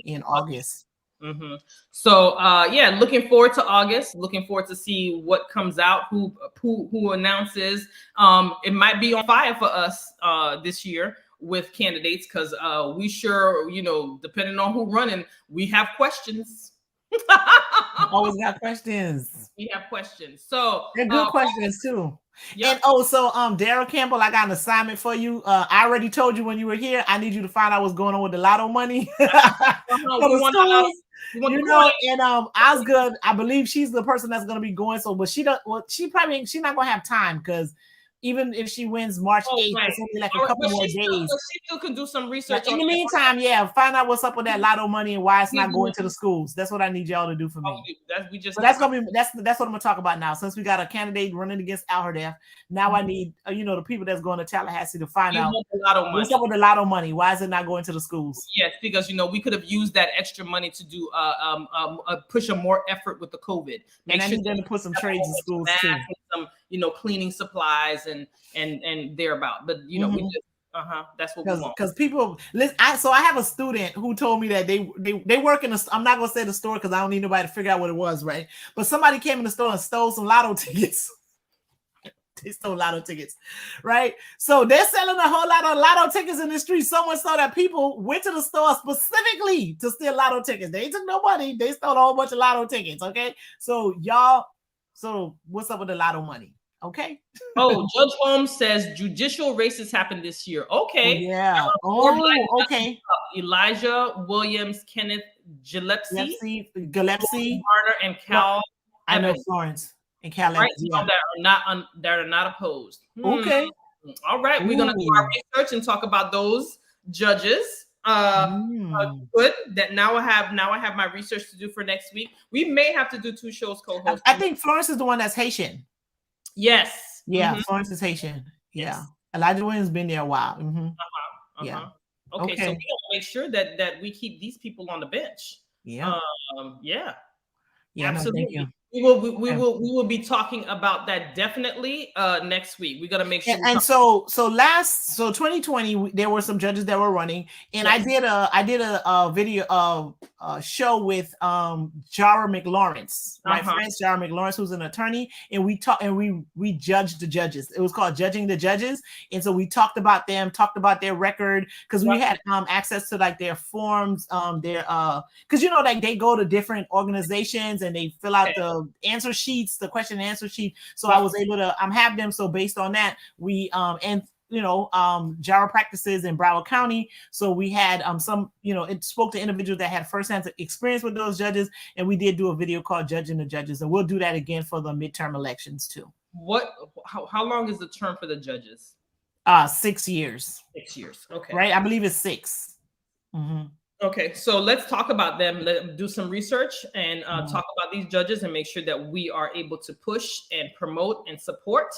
in August. Mm-hmm. So yeah, looking forward to August. Looking forward to see what comes out. Who announces? It might be on fire for us this year with candidates because we sure, depending on who running, we have questions. Always got questions. We have questions. So they're good questions too. Yep. And Daryl Campbell, I got an assignment for you. I already told you when you were here. I need you to find out what's going on with the lotto money for the schools. And Osgood, I believe she's the person that's going to be going. So, but she's not going to have time because even if she wins March 8th, right. It's only like a couple more days. She still can do some research. In the meantime, find out what's up with that lotto money and why it's not going to the schools. That's what I need y'all to do for me. That's what I'm gonna talk about now. Since we got a candidate running against Alherdef, now I need the people that's going to Tallahassee to find out what's up with the lotto money. Why is it not going to the schools? Yes, because we could have used that extra money to do push a more effort with the COVID. And I need them to put some trades in schools too. Some cleaning supplies and thereabout. But we just that's what we want. Because people listen. I have a student who told me that they work in I'm not gonna say the store because I don't need nobody to figure out what it was, right? But somebody came in the store and stole some lotto tickets. They stole lotto tickets, right? So they're selling a whole lot of lotto tickets in the street. So much so that people went to the store specifically to steal lotto tickets. They took no money. They stole a whole bunch of lotto tickets. Okay, so what's up with the lotto money? Okay. Judge Holmes says judicial races happened this year. Okay. Okay. Elijah Williams, Kenneth Gillespie, Garner, and Cal. I know Florence and Cal. Right, that are not opposed. Okay. All right, we're gonna do our research and talk about those judges. Good. That now I have my research to do for next week. We may have to do 2 shows co-host. I think Florence is the one that's Haitian. Yes. Yeah, Florence is Haitian. Yeah. Yes. Elijah Williams been there a while. Yeah. Okay, so we gotta make sure that we keep these people on the bench. Yeah. Yeah. Absolutely. No, thank you. We will be talking about that definitely next week. We got to make sure. And so 2020 there were some judges that were running, and yes. I did a video show with Jara McLawrence, my friend Jara McLawrence, who's an attorney, and we talked and we judged the judges. It was called Judging the Judges, and so we talked about them, talked about their record because we had access to like their forms, because like they go to different organizations and they fill out the answer sheets, the question and answer sheet. So I was able to have them. So based on that, we Jara practices in Broward County. So we had some, it spoke to individuals that had firsthand experience with those judges. And we did do a video called Judging the Judges. And we'll do that again for the midterm elections too. How long is the term for the judges? 6 years. 6 years. Okay. Right. I believe it's 6. Mm-hmm. Okay, so let's talk about them. Let's do some research and talk about these judges and make sure that we are able to push and promote and support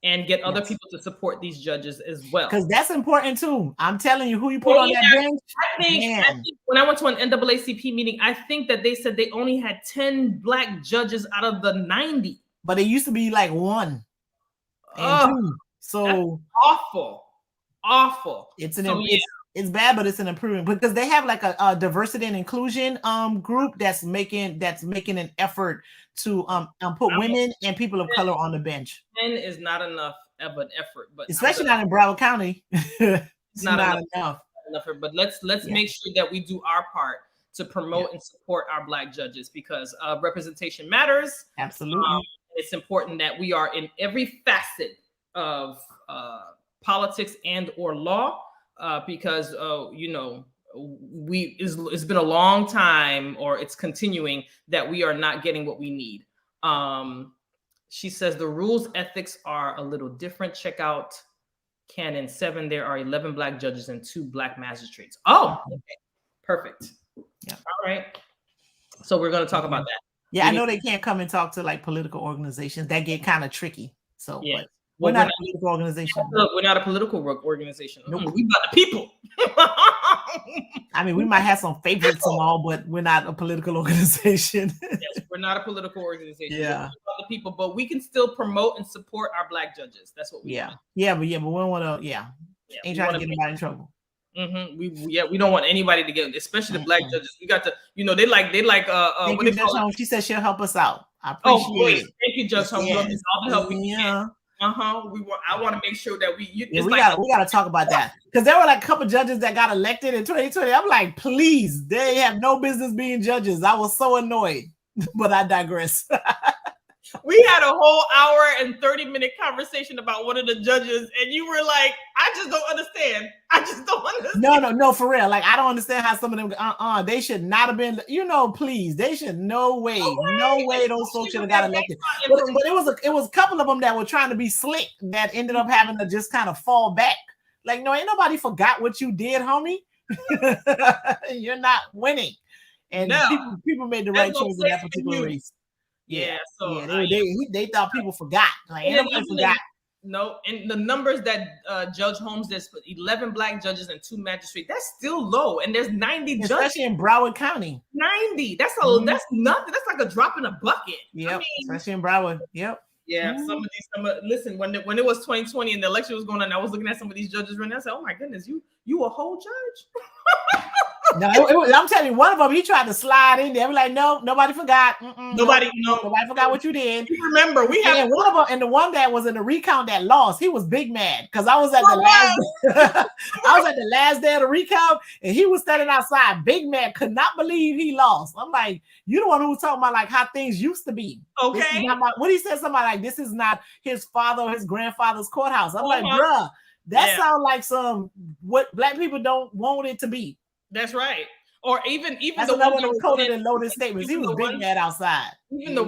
and get other people to support these judges as well. Because that's important too. I'm telling you, who you put on that bench. I think when I went to an NAACP meeting, I think that they said they only had 10 Black judges out of the 90. But it used to be like 1 and 2. So that's awful. It's bad, but it's an improvement because they have like a diversity and inclusion group that's making an effort to put women and people of color on the bench. 10 is not enough of an effort, but especially not in Broward County. It's not enough. But let's make sure that we do our part to promote and support our Black judges because representation matters. Absolutely, it's important that we are in every facet of politics and or law. Because it's been a long time, or it's continuing that we are not getting what we need. She says the rules ethics are a little different. Check out Canon 7. There are 11 Black judges and 2 Black magistrates. Oh, okay. Perfect. Yeah. All right. So we're going to talk about that. Yeah, I know they can't come and talk to like political organizations. That get kind of tricky. So yeah. We're not a political organization. We're not a political organization. Nope. We about the people. I mean, we might have some favorites and all, but we're not a political organization. Yes, we're not a political organization. Yeah. We're about the people, but we can still promote and support our Black judges. That's what we want. Yeah, but we don't want to, ain't trying to get anybody in trouble. We don't want anybody to get, especially the black judges. We got to, they like Thank what you, they Judge call it. Holmes. She said she'll help us out. I appreciate it. Thank you, Judge Holmes. Yes. All the help we can. I want to make sure that we gotta talk about that, because there were like a couple judges that got elected in 2020. I'm like, please, they have no business being judges. I was so annoyed, but I digress. We had a whole hour and 30-minute conversation about one of the judges, and you were like, I just don't understand. No, for real. Like, I don't understand how some of them, they should not have been, please, they should, no way those folks should have got elected. But it was a couple of them that were trying to be slick that ended up having to just kind of fall back. Like, no, ain't nobody forgot what you did, homie. You're not winning. And people made the right choice in that particular race. So they thought people forgot. Like, nobody forgot. No, and the numbers that Judge Holmes, there's 11 black judges and 2 magistrates. That's still low, and there's 90 judges, especially in Broward County. 90. That's that's nothing. That's like a drop in a bucket. Yep, especially in Broward. Yep. Yeah, listen, when it was 2020 and the election was going on, I was looking at some of these judges running. I said, "Oh my goodness, you a whole judge." No, I'm telling you, one of them, he tried to slide in there. We're like, no, nobody forgot. Nobody forgot what you did. You remember, we had one of them, and the one that was in the recount that lost, he was big mad because I was at the last day of the recount, and he was standing outside, big mad, could not believe he lost. I'm like, you the one who was talking about like how things used to be. Okay, what he said, somebody like, this is not his father or his grandfather's courthouse. I'm like, bruh, that sounds like what black people don't want it to be. That's right. Or even that's the one that recorded in Loaded Statements. He was big mad outside. Even the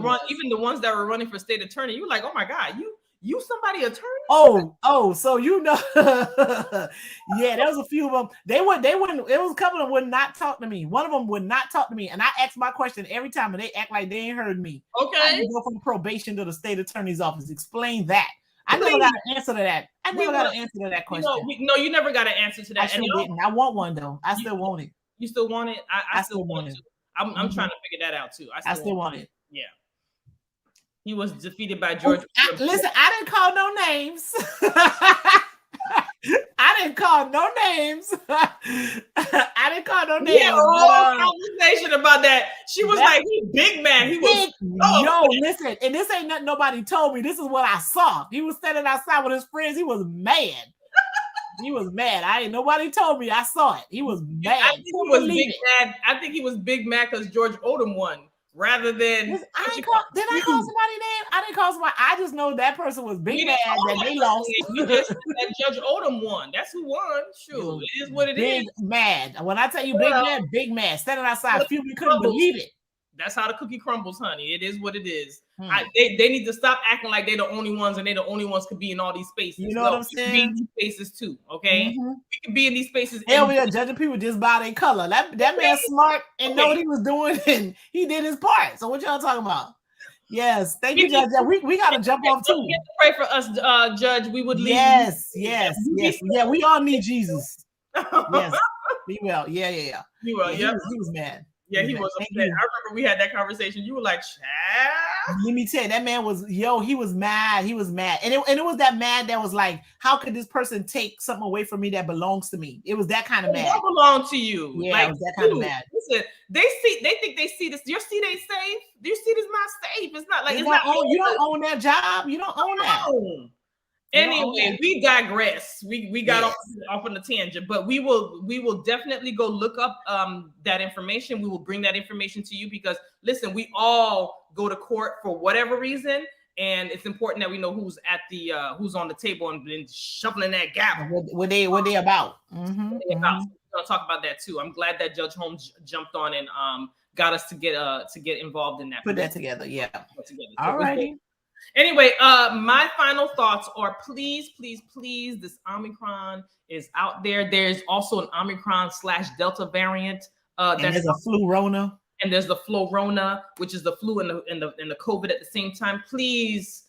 ones that were running for state attorney, you were like, oh my God, you somebody attorney? Oh, so yeah, there was a few of them. They wouldn't. It was a couple of them would not talk to me. One of them would not talk to me, and I asked my question every time, and they act like they ain't heard me. Okay, I go from probation to the state attorney's office. Explain that. I never got an answer to that. I never got an answer to that question. No, you never got an answer to that. I sure didn't. I want one though. I still want it. You still want it? I still want it. I'm trying to figure that out too. I still want it. Yeah. He was defeated by George. Listen, I didn't call no names. I didn't call no names. Yeah, whole conversation about that. She was like, "He big man." He was listen, and this ain't nothing nobody told me. This is what I saw. He was standing outside with his friends. He was mad. Nobody told me. I saw it. He was mad. I think he was big mad. I think he was big mad because George Odom won. Rather than did I call somebody name? I didn't call somebody. I just know that person was big mad that they lost. And Judge Odom won. That's who won. Shoot, it is what it is. Big mad. When I tell you big mad, standing outside, few we couldn't believe it. That's how the cookie crumbles, honey. It is what it is. They need to stop acting like they're the only ones and they're the only ones could be in all these spaces. You know what I'm saying? We can be in these spaces too, okay? We can be in these spaces. Hell yeah, judging people just by their color. That man's smart and know what he was doing, and he did his part. So what y'all talking about? Yes, thank you, Judge. We got to jump off too. Pray for us, Judge. We would leave. Yes. Yeah, we all need Jesus. Yes, we will. Yeah. He will. He was mad. Yeah, he was upset. I remember we had that conversation. You were like, "Child." Let me tell you, that man was, he was mad. He was mad. And it was that mad that was like, how could this person take something away from me that belongs to me? It was that kind of mad. It don't belong to you. Yeah, it was that kind of mad. Listen, they think they see this. Your seat ain't safe. Your seat is not safe. It's not like you don't own that job. You don't own that. Anyway, we digress. We got off on the tangent, but we will definitely go look up that information. We will bring that information to you because listen, we all go to court for whatever reason, and it's important that we know who's at the who's on the table and been shuffling that gavel. What they about? We're gonna talk about that too. I'm glad that Judge Holmes jumped on and got us to get involved in that. Put that together, yeah. All righty. Anyway, my final thoughts are please, this Omicron is out there. There's also an Omicron/Delta variant. There's a flu-rona. And there's the Florona, which is the flu and the COVID at the same time. Please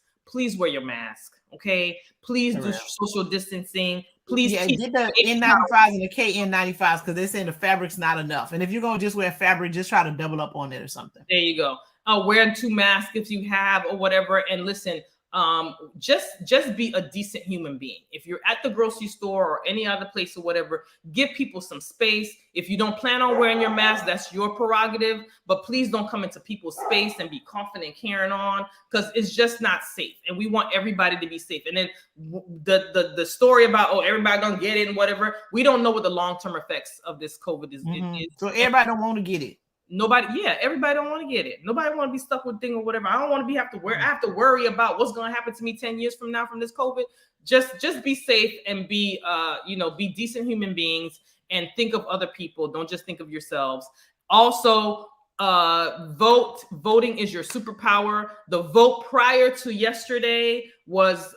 wear your mask, okay? Please do social distancing. Please get the N95s and the KN95s because they're saying the fabric's not enough. And if you're going to just wear fabric, just try to double up on it or something. There you go. Wear 2 masks if you have or whatever. And listen, just be a decent human being. If you're at the grocery store or any other place or whatever, give people some space. If you don't plan on wearing your mask, that's your prerogative, but please don't come into people's space and be coughing and carrying on, because it's just not safe, and we want everybody to be safe. And then the story about, oh, everybody gonna get it and whatever, we don't know what the long-term effects of this COVID is. So everybody don't want to get it. Everybody don't want to get it. Nobody want to be stuck with thing or whatever. I don't want to I have to worry about what's going to happen to me 10 years from now from this COVID. Just be safe and be be decent human beings and think of other people. Don't just think of yourselves. Also, voting is your superpower. The vote prior to yesterday was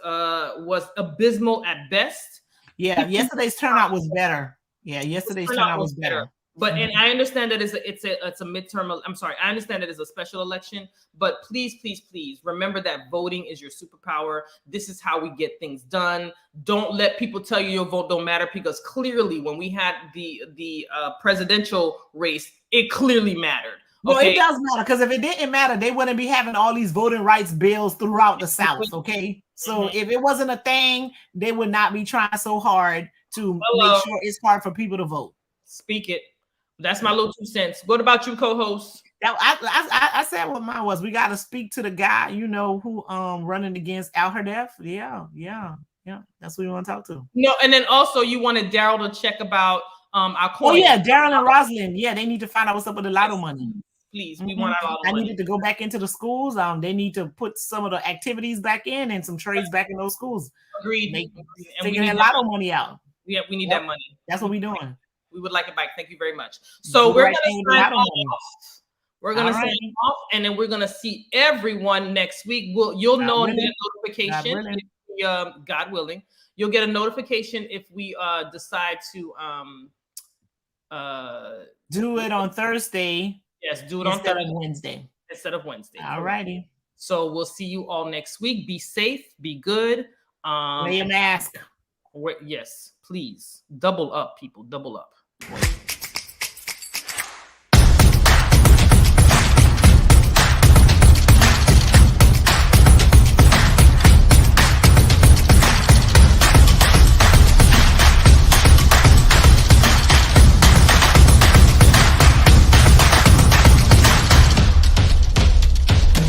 abysmal at best. Yeah, yesterday's turnout was better. Yesterday's turnout was better. But and I understand that it's a midterm. I'm sorry. I understand that it's a special election. But please, please, please remember that voting is your superpower. This is how we get things done. Don't let people tell you your vote don't matter, because clearly when we had the presidential race, it clearly mattered. Well, it does matter, because if it didn't matter, they wouldn't be having all these voting rights bills throughout the South. Okay, so if it wasn't a thing, they would not be trying so hard to make sure it's hard for people to vote. Speak it. That's my little 2 cents. What about you, co-host? I said what mine was. We got to speak to the guy, who running against Al Herdef. Yeah. That's what we want to talk to. No, and then also you wanted Daryl to check about our coin. Oh yeah, Daryl and Rosalind. Yeah, they need to find out what's up with the lotto money. Please, we want our lotto money. I needed to go back into the schools. They need to put some of the activities back in and some trades back in those schools. Agreed. And figure that lotto money out. Yeah, we need that money. That's what we're doing. We would like it back. Thank you very much. So we're going to sign off. We're going to sign off, and then we're going to see everyone next week. You'll know and get a notification. God willing. You'll get a notification if we decide to do it on Thursday. Yes, do it on Thursday. Instead of Wednesday. All righty. So we'll see you all next week. Be safe. Be good. Wear your mask. Yes, please. Double up, people. Double up.